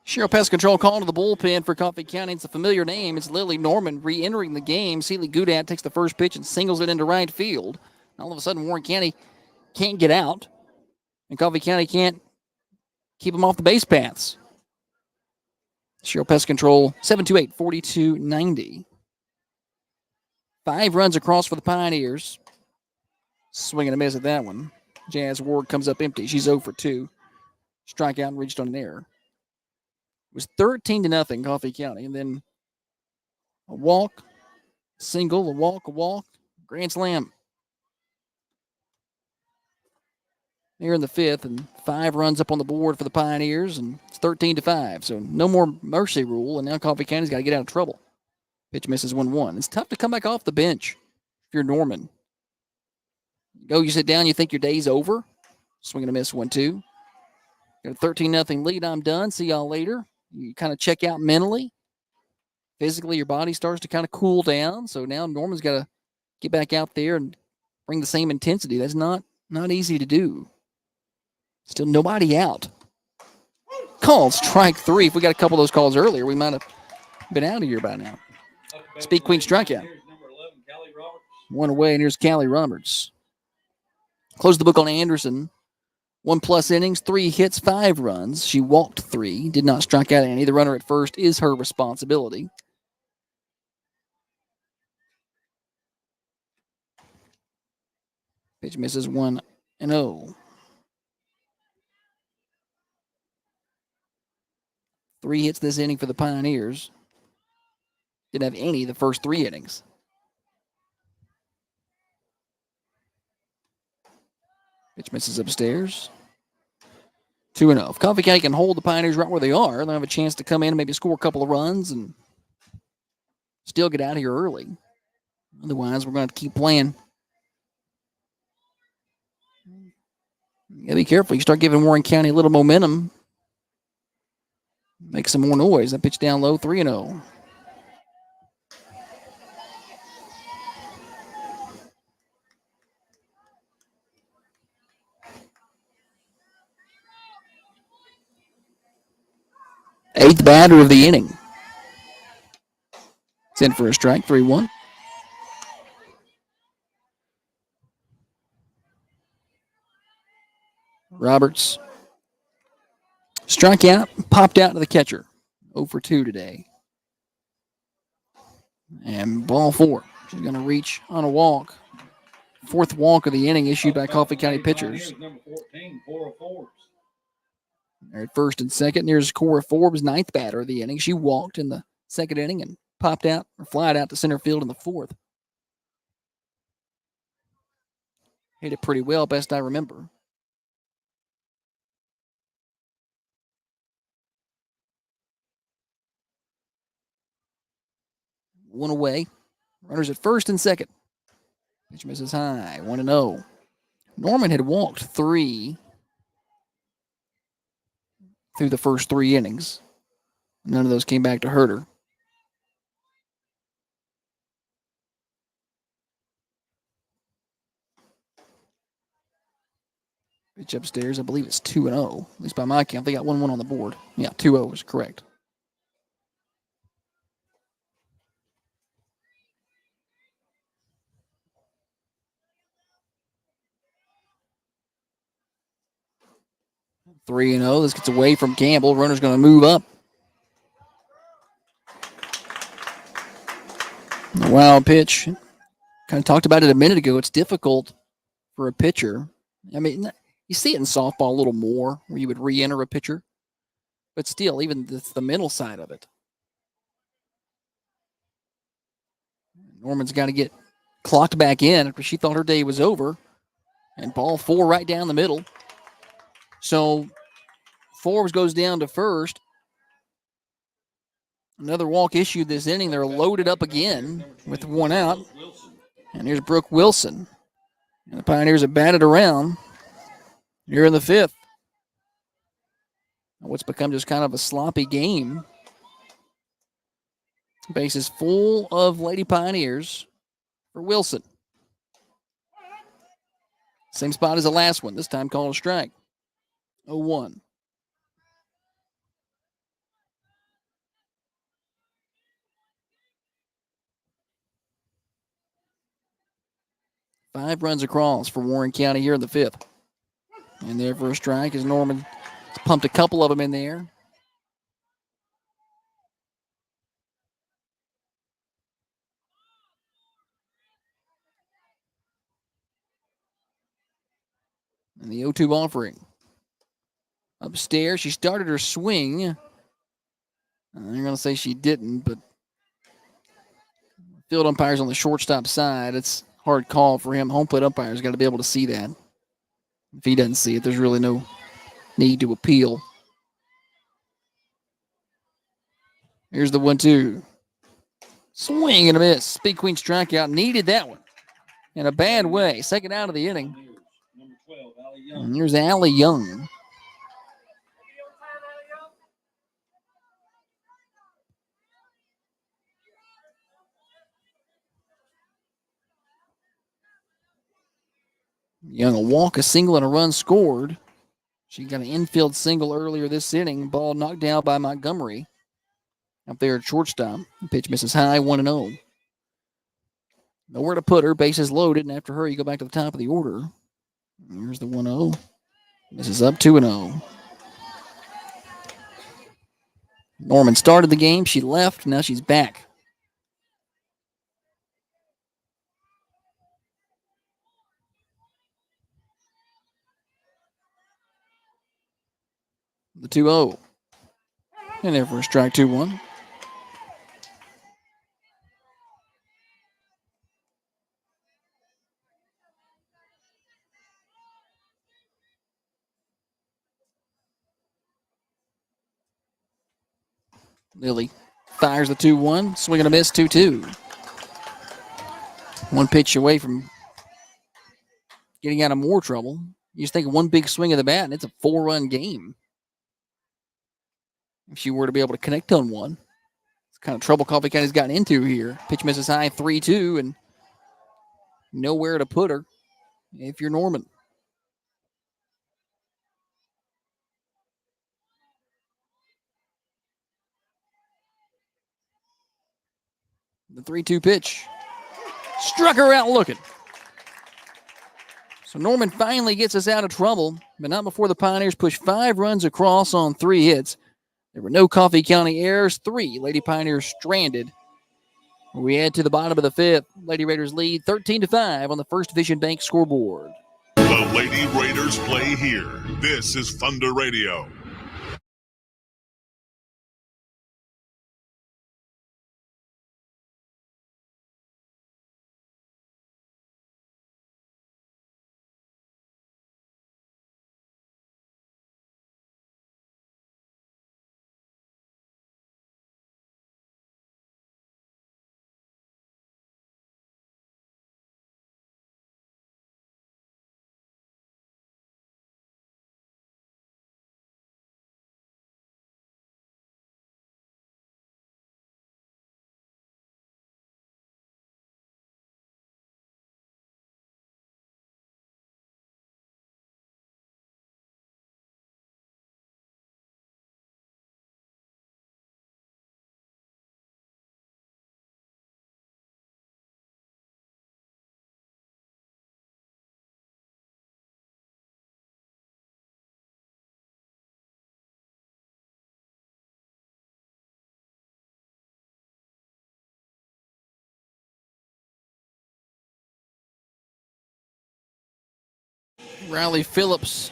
Cheryl Pest Control calling to the bullpen for Coffee County. It's a familiar name. It's Lily Norman re-entering the game. Seeley Goudat takes the first pitch and singles it into right field. All of a sudden, Warren County can't get out, and Coffee County can't keep them off the base paths. Cheryl Pest Control, 728-4290. 5 runs across for the Pioneers. Swing and a miss at that one. Jazz Ward comes up empty. She's 0 for 2. Strikeout and reached on an error. It was 13-0 Coffee County. And then a walk, single, a walk, grand slam. Here in the 5th, and 5 runs up on the board for the Pioneers, and it's 13-5. So no more mercy rule, and now Coffee County's got to get out of trouble. Pitch misses 1-1. It's tough to come back off the bench if you're Norman. You sit down, you think your day's over. Swing and a miss 1-2. Got a 13-0 lead. I'm done. See y'all later. You kind of check out mentally. Physically, your body starts to kind of cool down. So now Norman's got to get back out there and bring the same intensity. That's not easy to do. Still nobody out. Called strike 3. If we got a couple of those calls earlier, we might have been out of here by now. Speed Queen strikeout. One away, and here's Callie Roberts. Close the book on Anderson. 1+ innings, 3 hits, 5 runs. She walked 3, did not strike out any. The runner at first is her responsibility. Pitch misses 1-0. 3 hits this inning for the Pioneers. Didn't have any the first 3 innings. Pitch misses upstairs. 2-0. If Coffee County can hold the Pioneers right where they are, they'll have a chance to come in and maybe score a couple of runs and still get out of here early. Otherwise, we're going to keep playing. You gotta be careful. You start giving Warren County a little momentum. Make some more noise. That pitch down low, 3-0. Eighth batter of the inning. It's in for a strike, 3-1. Roberts. Strikeout, popped out to the catcher. 0 for 2 today. And ball 4. She's going to reach on a walk. 4th walk of the inning issued by Coffee County pitchers. Number 14, Cora Forbes. They're at first and second. Here's Cora Forbes, 9th batter of the inning. She walked in the 2nd inning and popped out or flied out to center field in the 4th. Hit it pretty well, best I remember. One away. Runners at first and second. Pitch misses high. 1-0. Norman had walked 3 through the first 3 innings. None of those came back to hurt her. Pitch upstairs. I believe it's 2-0. At least by my count, they got 1-1 on the board. Yeah, 2-0 is correct. 3-0. This gets away from Campbell. Runner's going to move up. A wild pitch. Kind of talked about it a minute ago. It's difficult for a pitcher. I mean, you see it in softball a little more where you would re-enter a pitcher. But still, even the mental side of it. Norman's got to get clocked back in after she thought her day was over. And ball 4 right down the middle. So Forbes goes down to first. Another walk issued this inning. They're loaded up again with 1 out. And here's Brooke Wilson. And the Pioneers have batted around here in the 5th. What's become just kind of a sloppy game. Bases full of Lady Pioneers for Wilson. Same spot as the last one. This time called a strike. 0-1. Five runs across for Warren County here in the 5th. And there for a strike as Norman pumped a couple of them in there. And the 0-2 offering. Upstairs, she started her swing. I'm going to say she didn't, but field umpire's on the shortstop side. It's a hard call for him. Home plate umpire's got to be able to see that. If he doesn't see it, there's really no need to appeal. Here's the 1-2. Swing and a miss. Speed Queen strikeout. Needed that one in a bad way. Second out of the inning. Number 12, Allie Young. And here's Allie Young. Young, a walk, a single, and a run scored. She got an infield single earlier this inning. Ball knocked down by Montgomery up there at shortstop. The pitch misses high, 1-0. Nowhere to put her. Bases loaded, and after her, you go back to the top of the order. Here's the 1-0. Misses up, 2-0. Norman started the game. She left. Now she's back. The 2-0. And there for a strike, 2-1. Lilly fires the 2-1. Swing and a miss, 2-2. One pitch away from getting out of more trouble. You just think of one big swing of the bat, and it's a 4-run game. If she were to be able to connect on one. It's kind of trouble Coffee County's gotten into here. Pitch misses high, 3-2, and nowhere to put her if you're Norman. The 3-2 pitch. Struck her out looking. So Norman finally gets us out of trouble, but not before the Pioneers push 5 runs across on 3 hits. There were no Coffee County errors. 3 Lady Pioneers stranded. We head to the bottom of the 5th. Lady Raiders lead 13-5 on the First Vision Bank scoreboard. The Lady Raiders play here. This is Thunder Radio. Riley Phillips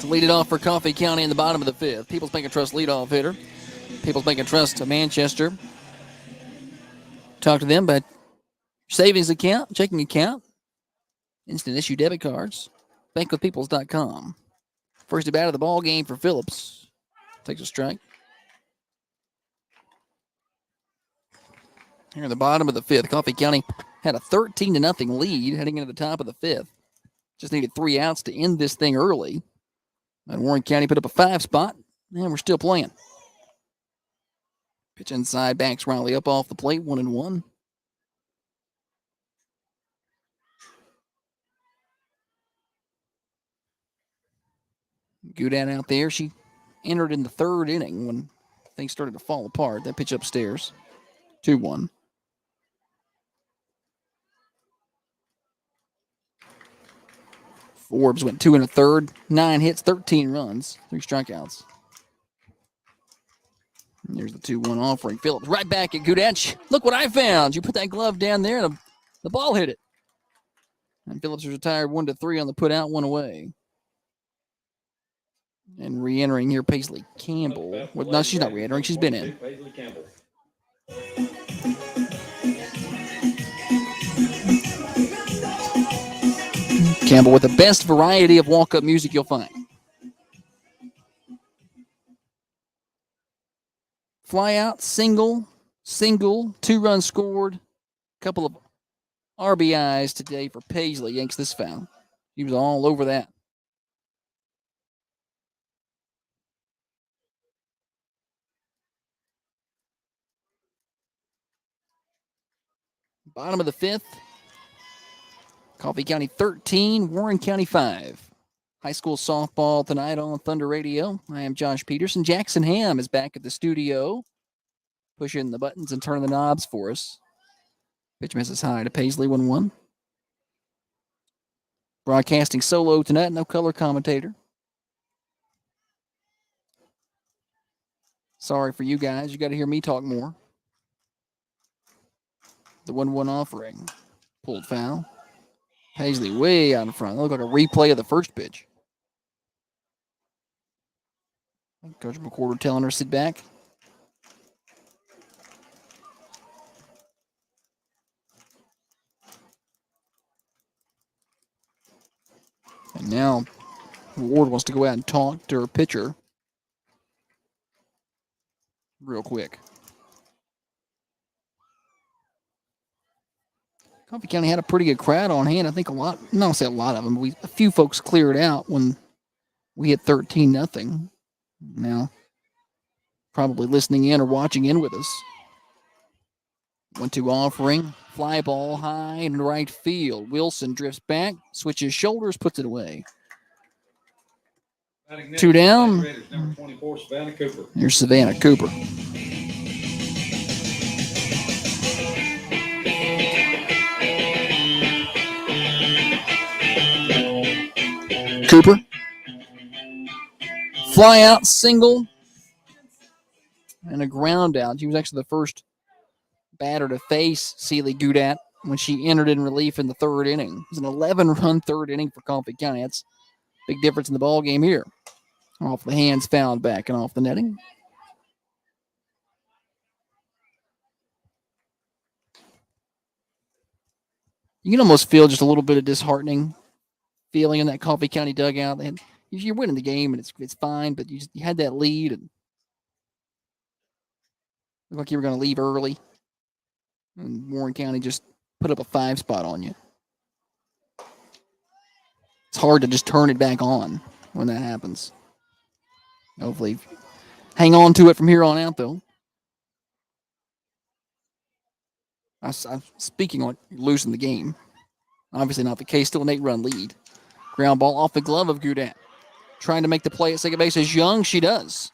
to lead it off for Coffee County in the bottom of the 5th. People's Bank and Trust leadoff hitter. People's Bank and Trust to Manchester. Talk to them about savings account, checking account, instant issue debit cards, bankwithpeoples.com. First at bat of the ball game for Phillips. Takes a strike. Here in the bottom of the 5th, Coffee County had a 13-0 lead heading into the top of the 5th. Just needed 3 outs to end this thing early. And Warren County put up a 5 spot, and we're still playing. Pitch inside, backs Riley up off the plate, 1-1. Goudat out there. She entered in the 3rd inning when things started to fall apart. That pitch upstairs, 2-1. Forbes went 2 1/3, 9 hits, 13 runs, 3 strikeouts. And there's the 2-1 offering. Phillips right back at Goudat. Look what I found. You put that glove down there and the ball hit it. And Phillips is retired 1-3 on the put out, 1 away. And re-entering here, Paisley Campbell. Well, no, she's not re-entering. She's been in. Campbell with the best variety of walk-up music you'll find. Fly out, single, 2 runs scored, couple of RBIs today for Paisley. Yanks this foul. He was all over that. Bottom of the 5th. Coffee County 13, Warren County 5. High school softball tonight on Thunder Radio. I am Josh Peterson. Jackson Ham is back at the studio, pushing the buttons and turning the knobs for us. Pitch misses high to Paisley, 1-1. Broadcasting solo tonight, no color commentator. Sorry for you guys. You got to hear me talk more. The 1-1 offering. Pulled foul. Paisley way out in front. That looked like a replay of the first pitch. Coach McCorder telling her to sit back. Ward wants to go out and talk to her pitcher real quick. Coffee County had a pretty good crowd on hand. I think not say a lot of them, but a few folks cleared out when we hit 13-0. Now, probably listening in or watching in with us. 1-2 offering. Fly ball high in right field. Wilson drifts back, switches shoulders, puts it away. Two down. Raiders, number 24, Savannah Cooper. Here's Savannah Cooper. Cooper. Fly out, single, and a ground out. She was actually the first batter to face Sealy Goudat when she entered in relief in the third inning. It was an 11-run third inning for Coffee County. That's a big difference in the ball game here. Off the hands, fouled back and off the netting. You can almost feel just a little bit of disheartening feeling in that Coffee County dugout. You're winning the game and it's fine, but you had that lead and looked like you were going to leave early. And Warren County just put up a 5 spot on you. It's hard to just turn it back on when that happens. Hopefully, hang on to it from here on out, though. I'm speaking on losing the game. Obviously not the case. Still an 8-run lead. Ground ball off the glove of Goudat. Trying to make the play at second base as Young. She does.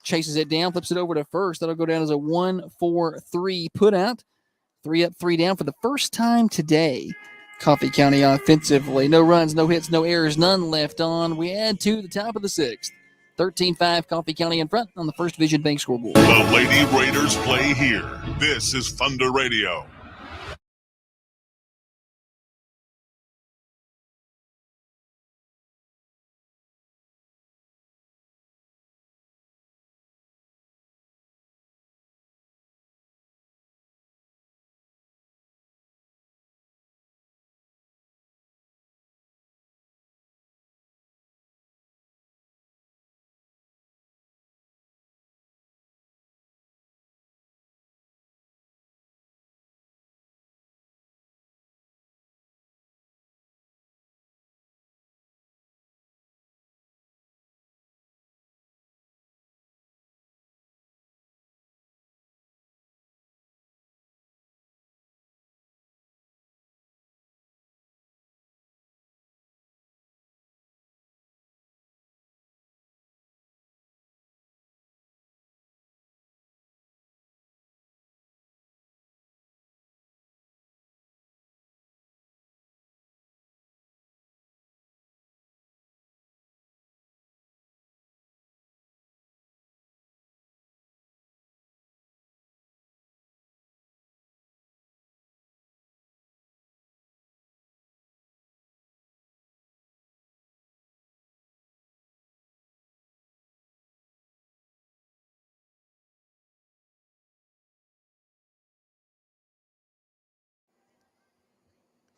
Chases it down, flips it over to first. That'll go down as a 1-4-3 put out. 3 up, 3 down for the first time today. Coffee County offensively. No runs, no hits, no errors, none left on. We add to the top of the 6th. 13-5 Coffee County in front on the First Division Bank scoreboard. The Lady Raiders play here. This is Thunder Radio.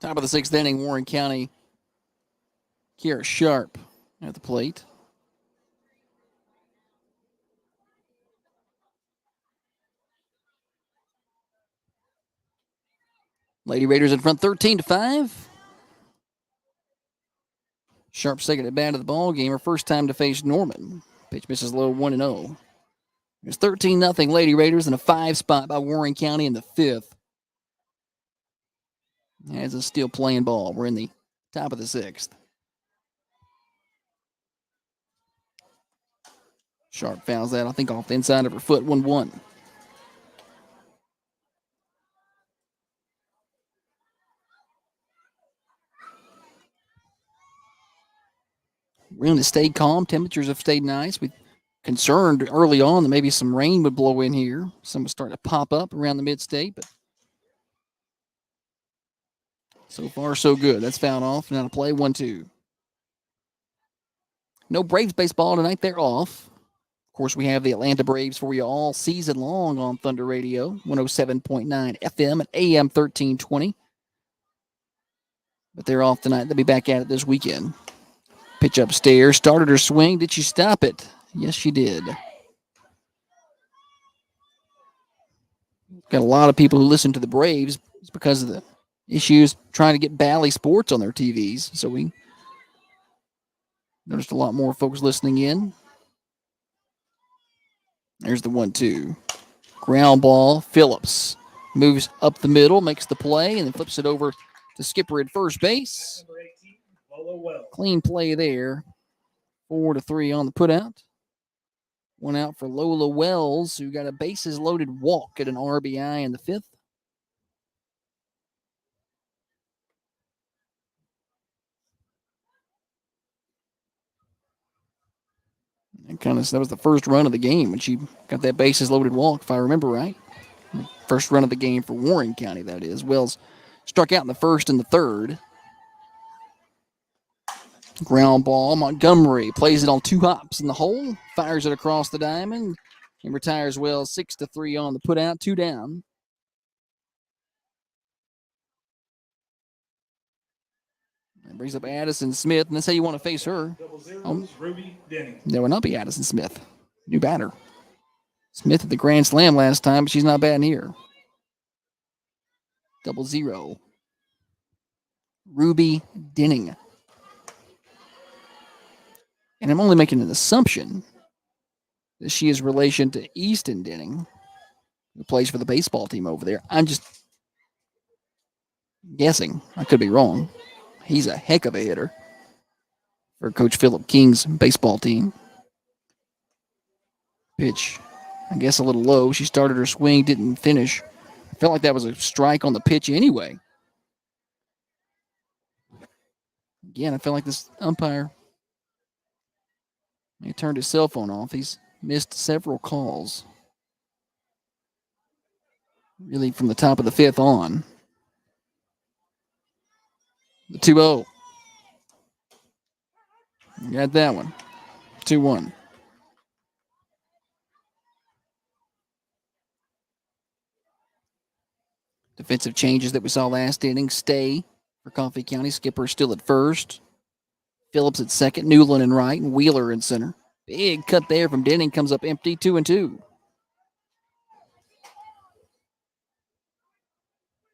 Top of the 6th inning, Warren County. Kiera Sharp at the plate. Lady Raiders in front 13-5. Sharp second at bat of the ball game. Her first time to face Norman. Pitch misses low 1-0. It's 13-0 Lady Raiders and a 5 spot by Warren County in the 5th. As it's still playing ball. We're in the top of the 6th. Sharp fouls that, I think, off the inside of her foot. 1-1. Room has stayed calm. Temperatures have stayed nice. We concerned early on that maybe some rain would blow in here. Some was starting to pop up around the mid-state, but so far so good. That's fouled off. Now to play 1-2. No Braves baseball tonight. They're off. Of course, we have the Atlanta Braves for you all season long on Thunder Radio, 107.9 FM and AM 1320. But they're off tonight. They'll be back at it this weekend. Pitch upstairs, started her swing. Did she stop it? Yes, she did. Got a lot of people who listen to the Braves because of the issues trying to get Bally Sports on their TVs. So we noticed a lot more folks listening in. There's the 1-2. Ground ball. Phillips moves up the middle, makes the play, and then flips it over to Skipper at first base. Clean play there. 4-3 on the putout. One out for Lola Wells, who got a bases loaded walk at an RBI in the 5th. And that was the first run of the game when she got that bases loaded walk, if I remember right. First run of the game for Warren County, that is. Wells struck out in the 1st and the 3rd. Ground ball. Montgomery plays it on 2 hops in the hole, fires it across the diamond, and retires Wells 6-3 on the putout, 2 down. And brings up Addison Smith, and that's how you want to face her. Ruby Denning. That would not be Addison Smith. New batter. Smith at the Grand Slam last time, but she's not batting here. 0-0. Ruby Denning. And I'm only making an assumption that she is relation to Easton Denning, who plays for the baseball team over there. I'm just guessing. I could be wrong. He's a heck of a hitter for Coach Philip King's baseball team. Pitch, I guess a little low. She started her swing, didn't finish. I felt like that was a strike on the pitch anyway. Again, I felt like this umpire, he turned his cell phone off. He's missed several calls. Really from the top of the 5th on. The 2-0. Got that one. 2-1. Defensive changes that we saw last inning stay for Coffee County. Skipper still at first. Phillips at second, Newland in right, and Wheeler in center. Big cut there from Denning, comes up empty, 2-2.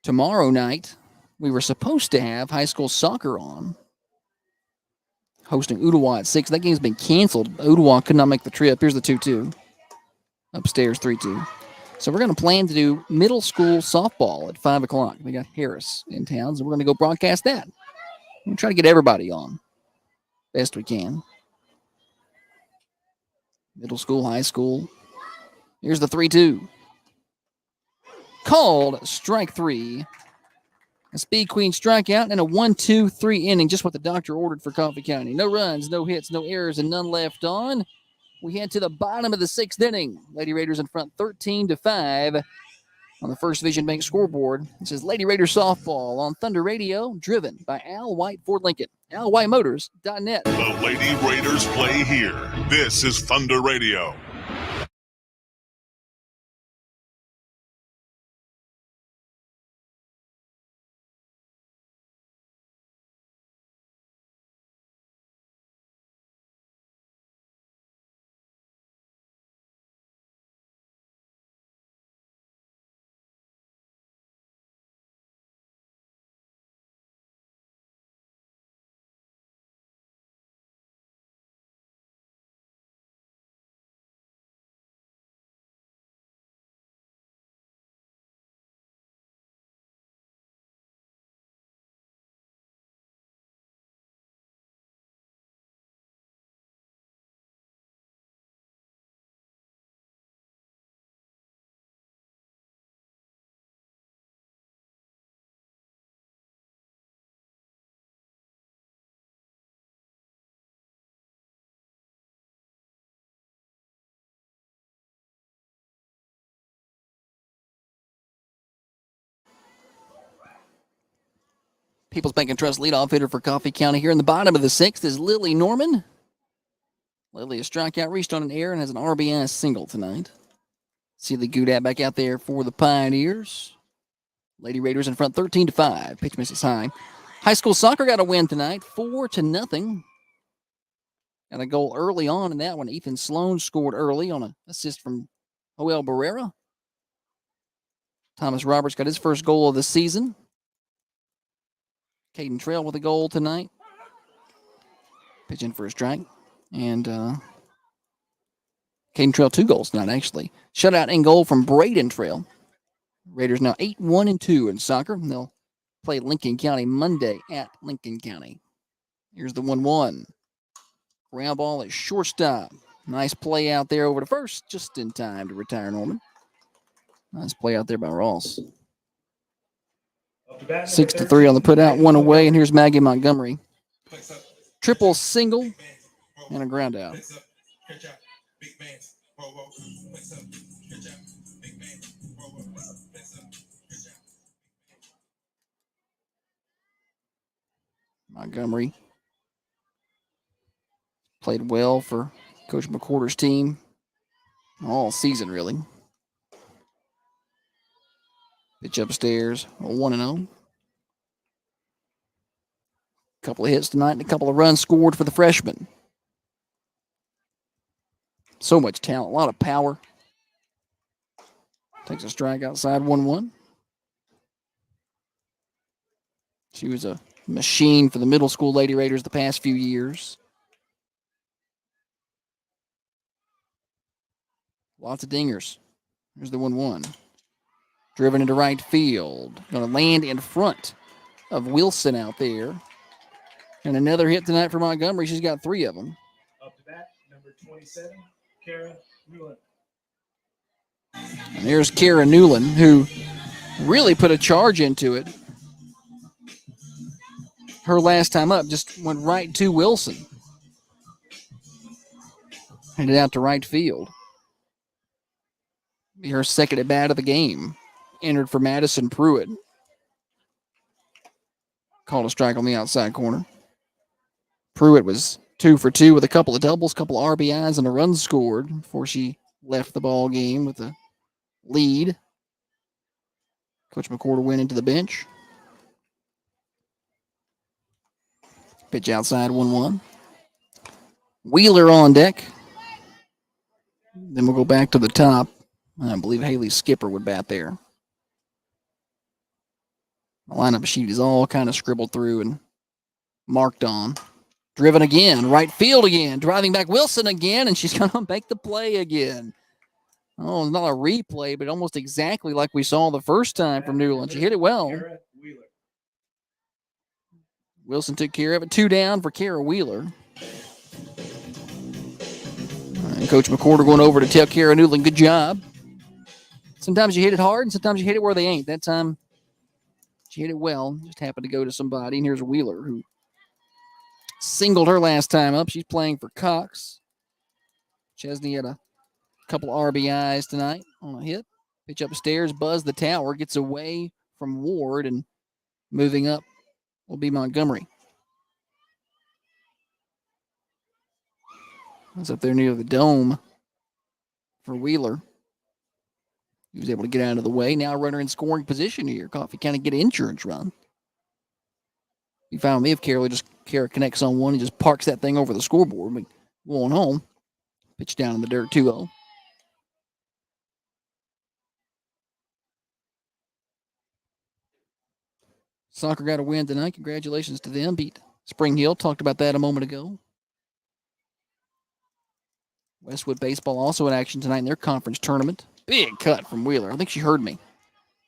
Tomorrow night, we were supposed to have high school soccer on, hosting Ooltewah at 6. That game's been canceled. Ooltewah could not make the trip. Here's the 2-2. Upstairs, 3-2. So we're going to plan to do middle school softball at 5 o'clock. We got Harris in town, so we're going to go broadcast that. We're going to try to get everybody on best we can. Middle school, high school. Here's the 3-2. Called strike 3. A Speed Queen strikeout and a 1-2-3 inning, just what the doctor ordered for Coffee County. No runs, no hits, no errors, and none left on. We head to the bottom of the 6th inning. Lady Raiders in front 13-5 on the First Vision Bank scoreboard. This is Lady Raiders softball on Thunder Radio, driven by Al White Ford Lincoln. AlWhiteMotors.net. The Lady Raiders play here. This is Thunder Radio. People's Bank and Trust leadoff hitter for Coffee County here in the bottom of the 6th is Lily Norman. Lily, a strikeout, reached on an error, and has an RBI single tonight. Celie Goudat back out there for the Pioneers. Lady Raiders in front 13-5. Pitch misses high. High school soccer got a win tonight, 4-0. And a goal early on in that one. Ethan Sloan scored early on an assist from Joel Barrera. Thomas Roberts got his first goal of the season. Caden Trail with a goal tonight. Pitch in for a strike. And Caden Trail 2 goals tonight, actually. Shutout in goal from Braden Trail. Raiders now 8-1-2 in soccer. And they'll play Lincoln County Monday at Lincoln County. Here's the 1-1. Ground ball at shortstop. Nice play out there over to first, just in time to retire Norman. Nice play out there by Ross. 6-3 on the putout, one away, and here's Maggie Montgomery. Triple single and a ground out. Montgomery played well for Coach McWhorter's team all season, really. Pitch upstairs, 1-0. Couple of hits tonight and a couple of runs scored for the freshman. So much talent, a lot of power. Takes a strike outside, 1-1. She was a machine for the middle school Lady Raiders the past few years. Lots of dingers. Here's the 1-1. Driven into right field. Going to land in front of Wilson out there. And another hit tonight for Montgomery. She's got 3 of them. Up to bat, number 27, Kara Newland. And there's Kara Newland, who really put a charge into it. Her last time up just went right to Wilson. Headed out to right field. Be her second at bat of the game. Entered for Madison Pruitt. Called a strike on the outside corner. Pruitt was 2 for 2 with a couple of doubles, couple of RBIs, and a run scored before she left the ball game with a lead. Coach McWhorter went into the bench. Pitch outside, 1-1. Wheeler on deck. Then we'll go back to the top. I believe Haley Skipper would bat there. The lineup sheet is all kind of scribbled through and marked on. Driven again, right field again, driving back Wilson again, and she's going to make the play again. Oh, it's not a replay, but almost exactly like we saw the first time from Newland. She hit it well. Wilson took care of it. 2 down for Kara Wheeler. And Coach McWhorter going over to tell Kara Newland, good job. Sometimes you hit it hard, and sometimes you hit it where they ain't. That time, she hit it well. Just happened to go to somebody. And here's Wheeler, who singled her last time up. She's playing for Cox. Chesney had a couple RBIs tonight on a hit. Pitch upstairs, Buzz the tower, gets away from Ward, and moving up will be Montgomery. That's up there near the dome for Wheeler. He was able to get out of the way. Now runner in scoring position here. Coffee County get an insurance run. You found me if Kara connects on one and just parks that thing over the scoreboard. But going home. Pitch down in the dirt, 2-0. Soccer got a win tonight. Congratulations to them. Beat Spring Hill. Talked about that a moment ago. Westwood baseball also in action tonight in their conference tournament. Big cut from Wheeler. I think she heard me.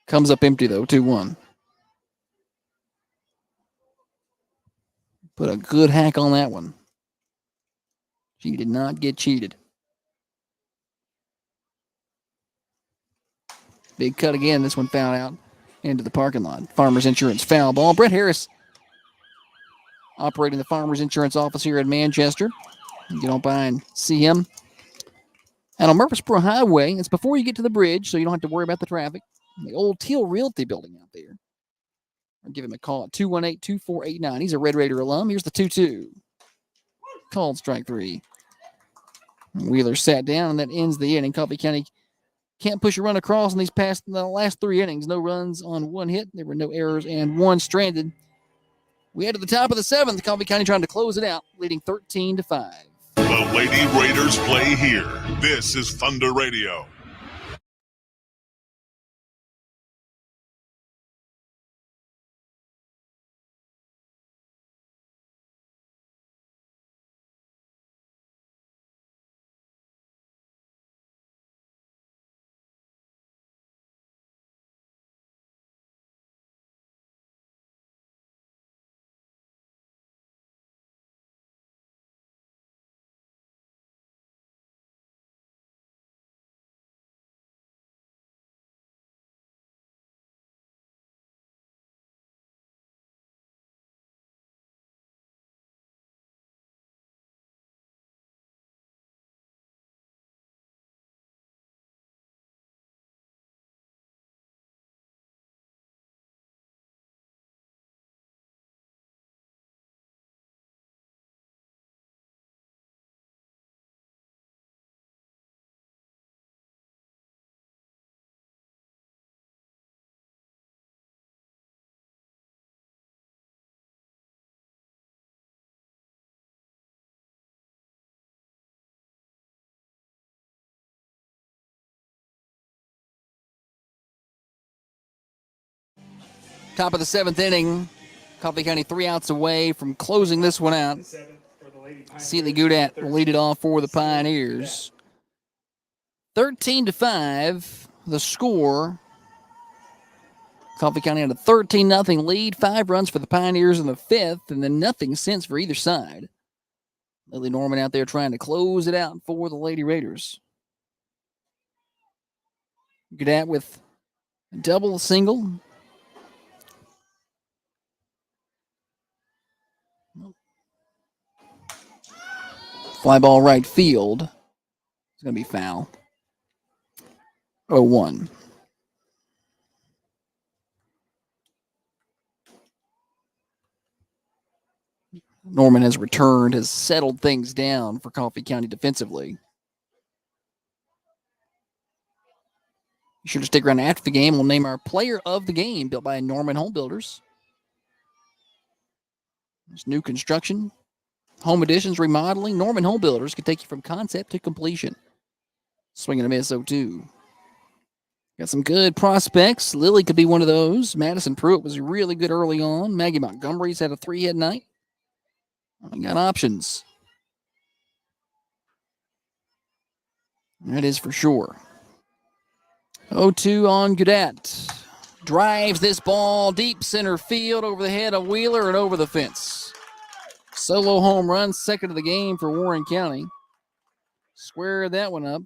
Comes up empty, though, 2-1. Put a good hack on that one. She did not get cheated. Big cut again. This one fouled out into the parking lot. Farmers Insurance foul ball. Brett Harris operating the Farmers Insurance office here in Manchester. You get on by and see him. And on Murfreesboro Highway, it's before you get to the bridge, so you don't have to worry about the traffic. The old Teal Realty building out there. I'll give him a call at 218-2489. He's a Red Raider alum. Here's the 2-2. Called strike 3. Wheeler sat down, and that ends the inning. Coffee County can't push a run across in the last 3 innings. No runs on 1 hit. There were no errors and 1 stranded. We head to the top of the 7th. Coffee County trying to close it out, leading 13-5. The Lady Raiders play here. This is Thunder Radio. Top of the 7th inning. Coffee County 3 outs away from closing this one out. The 7th for the Lady Pioneers. Sealy Goudat will lead it off for the Pioneers. 13-5, the score. Coffee County had a 13-0 lead, 5 runs for the Pioneers in the 5th, and then nothing since for either side. Lily Norman out there trying to close it out for the Lady Raiders. Goudat with a double, single. Fly ball right field. It's going to be foul. 0-1. Norman has returned, has settled things down for Coffee County defensively. Be sure to stick around after the game. We'll name our player of the game, built by Norman Home Builders. There's new construction, home additions, remodeling. Norman Home Builders can take you from concept to completion. Swing and a miss, 0-2. Got some good prospects. Lily could be one of those. Madison Pruitt was really good early on. Maggie Montgomery's had a 3-hit night. I got options. That is for sure. 0-2 on Goudat. Drives this ball deep center field over the head of Wheeler and over the fence. Solo home run, 2nd of the game for Warren County. Square that one up.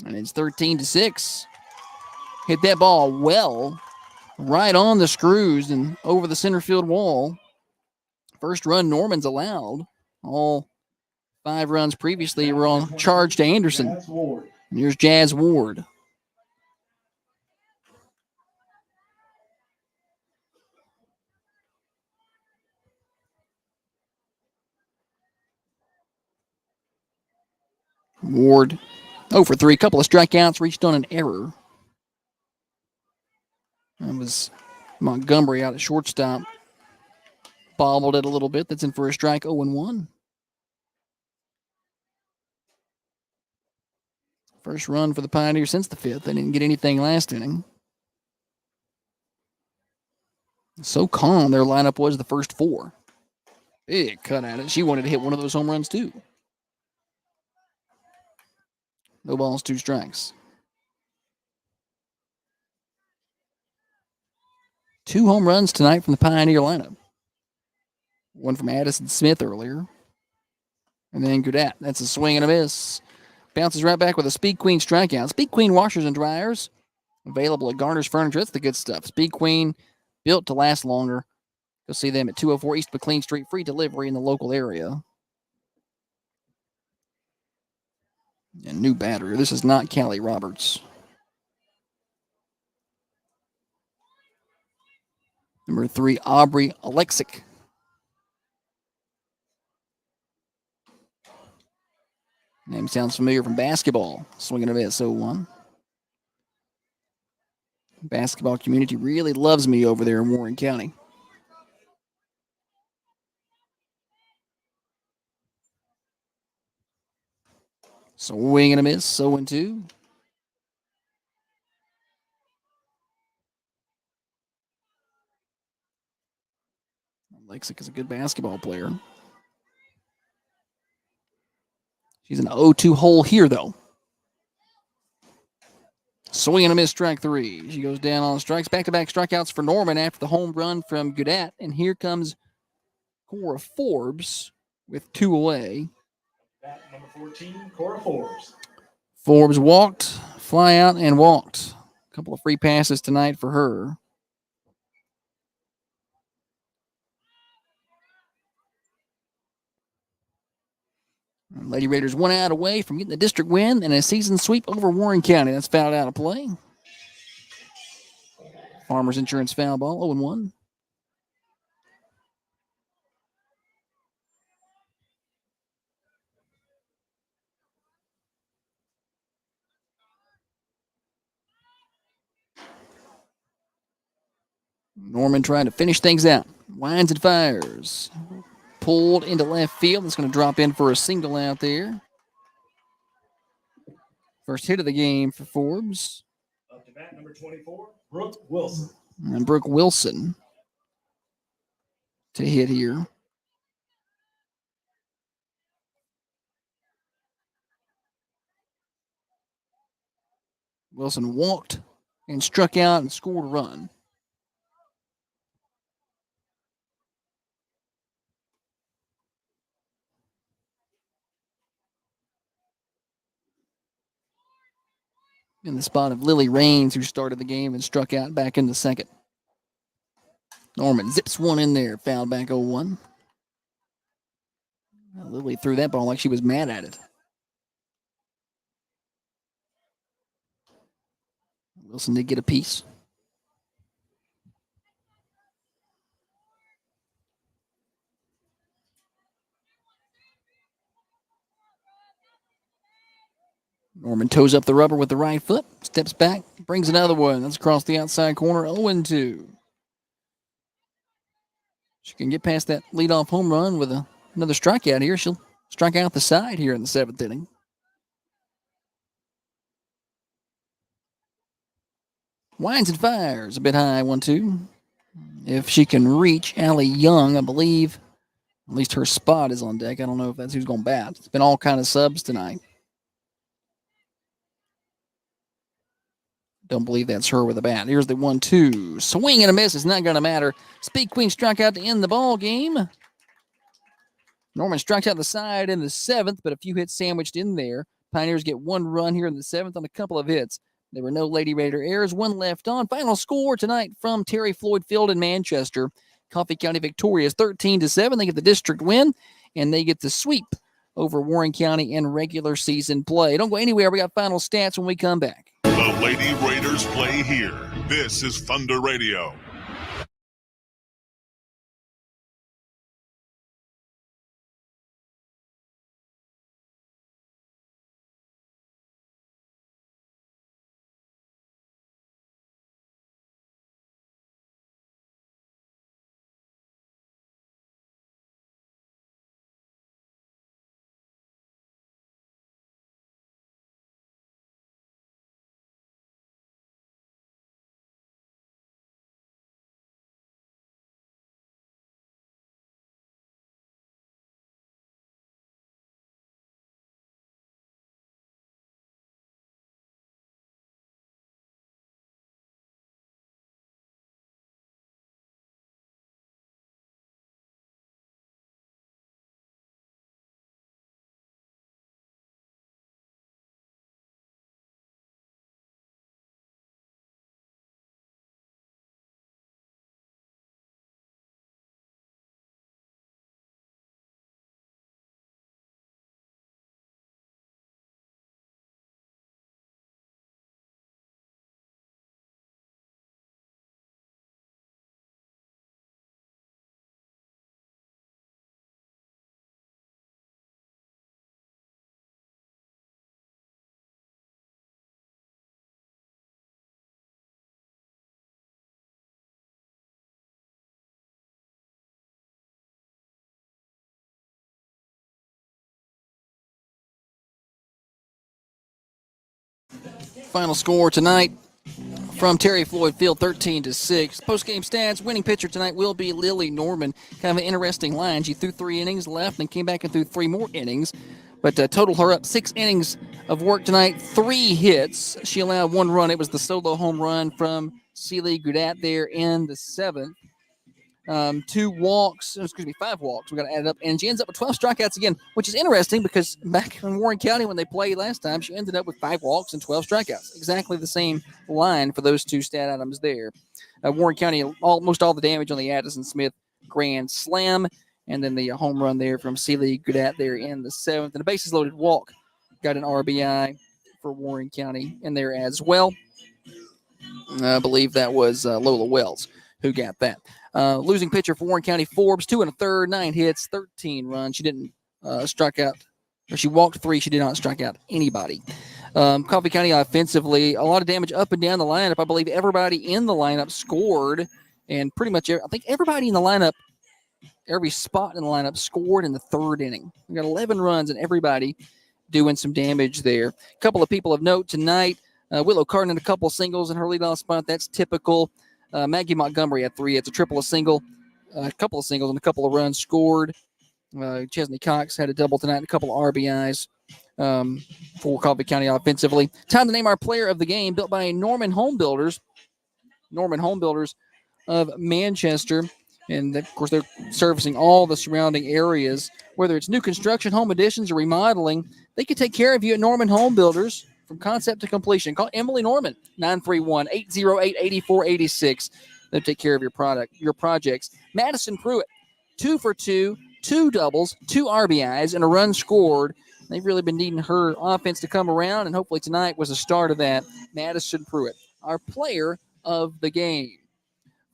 And it's 13-6. Hit that ball well. Right on the screws and over the center field wall. First run Norman's allowed. All 5 runs previously were on charge to Anderson. And here's Jazz Ward. Ward 0 for 3. Couple of strikeouts, reached on an error. That was Montgomery out at shortstop. Bobbled it a little bit. That's in for a strike, 0-1. First run for the Pioneers since the 5th. They didn't get anything last inning. So calm their lineup was the first 4. Big cut at it. She wanted to hit one of those home runs too. No balls, 2 strikes. 2 home runs tonight from the Pioneer lineup. One from Addison Smith earlier. And then Goudat. That's a swing and a miss. Bounces right back with a Speed Queen strikeout. Speed Queen washers and dryers. Available at Garner's Furniture. That's the good stuff. Speed Queen, built to last longer. Go see them at 204 East McLean Street. Free delivery in the local area. And new batter. This is not Callie Roberts. Number 3, Aubrey Alexic. Name sounds familiar from basketball. Swinging a miss, 0-1. Basketball community really loves me over there in Warren County. Swing and a miss, 0-2. Lexick is a good basketball player. She's an 0-2 hole here, though. Swing and a miss, strike 3. She goes down on strikes. Back-to-back strikeouts for Norman after the home run from Gaudet. And here comes Cora Forbes with 2 away. Bat number 14, Cora Forbes. Forbes walked, fly out, and walked. A couple of free passes tonight for her. Lady Raiders 1 out away from getting the district win and a season sweep over Warren County. That's fouled out of play. Farmers Insurance foul ball, 0-1. Norman trying to finish things out. Winds and fires. Pulled into left field. That's going to drop in for a single out there. First hit of the game for Forbes. Up to bat number 24, Brooke Wilson. And Brooke Wilson to hit here. Wilson walked and struck out and scored a run. In the spot of Lily Raines, who started the game and struck out back in the second. Norman zips one in there, fouled back 0-1. Lily threw that ball like she was mad at it. Wilson did get a piece. Norman toes up the rubber with the right foot, steps back, brings another one. That's across the outside corner, 0-2. She can get past that leadoff home run with another strikeout here. She'll strike out the side here in the 7th inning. Winds and fires a bit high, 1-2. If she can reach Allie Young, I believe at least her spot is on deck. I don't know if that's who's going to bat. It's been all kind of subs tonight. Don't believe that's her with a bat. Here's the 1-2. Swing and a miss. It's not going to matter. Speed Queen struck out to end the ball game. Norman struck out the side in the 7th, but a few hits sandwiched in there. Pioneers get 1 run here in the 7th on a couple of hits. There were no Lady Raider errors. 1 left on. Final score tonight from Terry Floyd Field in Manchester. Coffee County victorious 13-7. They get the district win, and they get the sweep over Warren County in regular season play. Don't go anywhere. We got final stats when we come back. The Lady Raiders play here. This is Thunder Radio. Final score tonight from Terry Floyd Field, 13-6. Post-game stats, winning pitcher tonight will be Lily Norman. Kind of an interesting line. She threw 3 innings, left, and came back and threw 3 more innings. But totaled her up 6 innings of work tonight, 3 hits. She allowed 1 run. It was the solo home run from Celie Goudat there in the 7th. 5 walks. We got to add it up. And she ends up with 12 strikeouts again, which is interesting because back in Warren County when they played last time, she ended up with 5 walks and 12 strikeouts. Exactly the same line for those 2 stat items there. Warren County, almost all the damage on the Addison Smith grand slam. And then the home run there from Celie Goudat there in the 7th. And a bases loaded walk. Got an RBI for Warren County in there as well. I believe that was Lola Wells who got that. Losing pitcher for Warren County, Forbes, 2 1/3, 9 hits, 13 runs. She didn't strike out, or she walked 3. She did not strike out anybody. Coffee County offensively, a lot of damage up and down the lineup. I believe everybody in the lineup scored, and pretty much, I think everybody in the lineup, every spot in the lineup scored in the 3rd inning. We got 11 runs, and everybody doing some damage there. A couple of people of note tonight. Willow Cardin, a couple of singles in her leadoff spot. That's typical. Maggie Montgomery had 3. It's a triple, a single, a couple of singles, and a couple of runs scored. Chesney Cox had a double tonight and a couple of RBIs for Coffee County offensively. Time to name our player of the game, built by Norman Home Builders. Norman Home Builders of Manchester. And, of course, they're servicing all the surrounding areas. Whether it's new construction, home additions, or remodeling, they can take care of you at Norman Home Builders from concept to completion. Call Emily Norman, 931-808-8486. They'll take care of your projects. Madison Pruitt, 2 for 2, 2 doubles, 2 RBIs, and a run scored. They've really been needing her offense to come around, and hopefully tonight was the start of that. Madison Pruitt, our player of the game.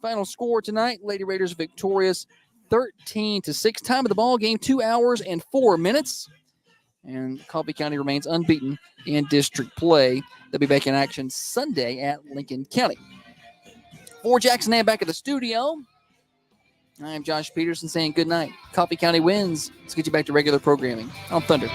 Final score tonight, Lady Raiders victorious 13-6. Time of the ball game, 2 hours and 4 minutes. And Coffee County remains unbeaten in district play. They'll be back in action Sunday at Lincoln County. For Jackson Am back at the studio, I am Josh Peterson saying good night. Coffee County wins. Let's get you back to regular programming on Thunder.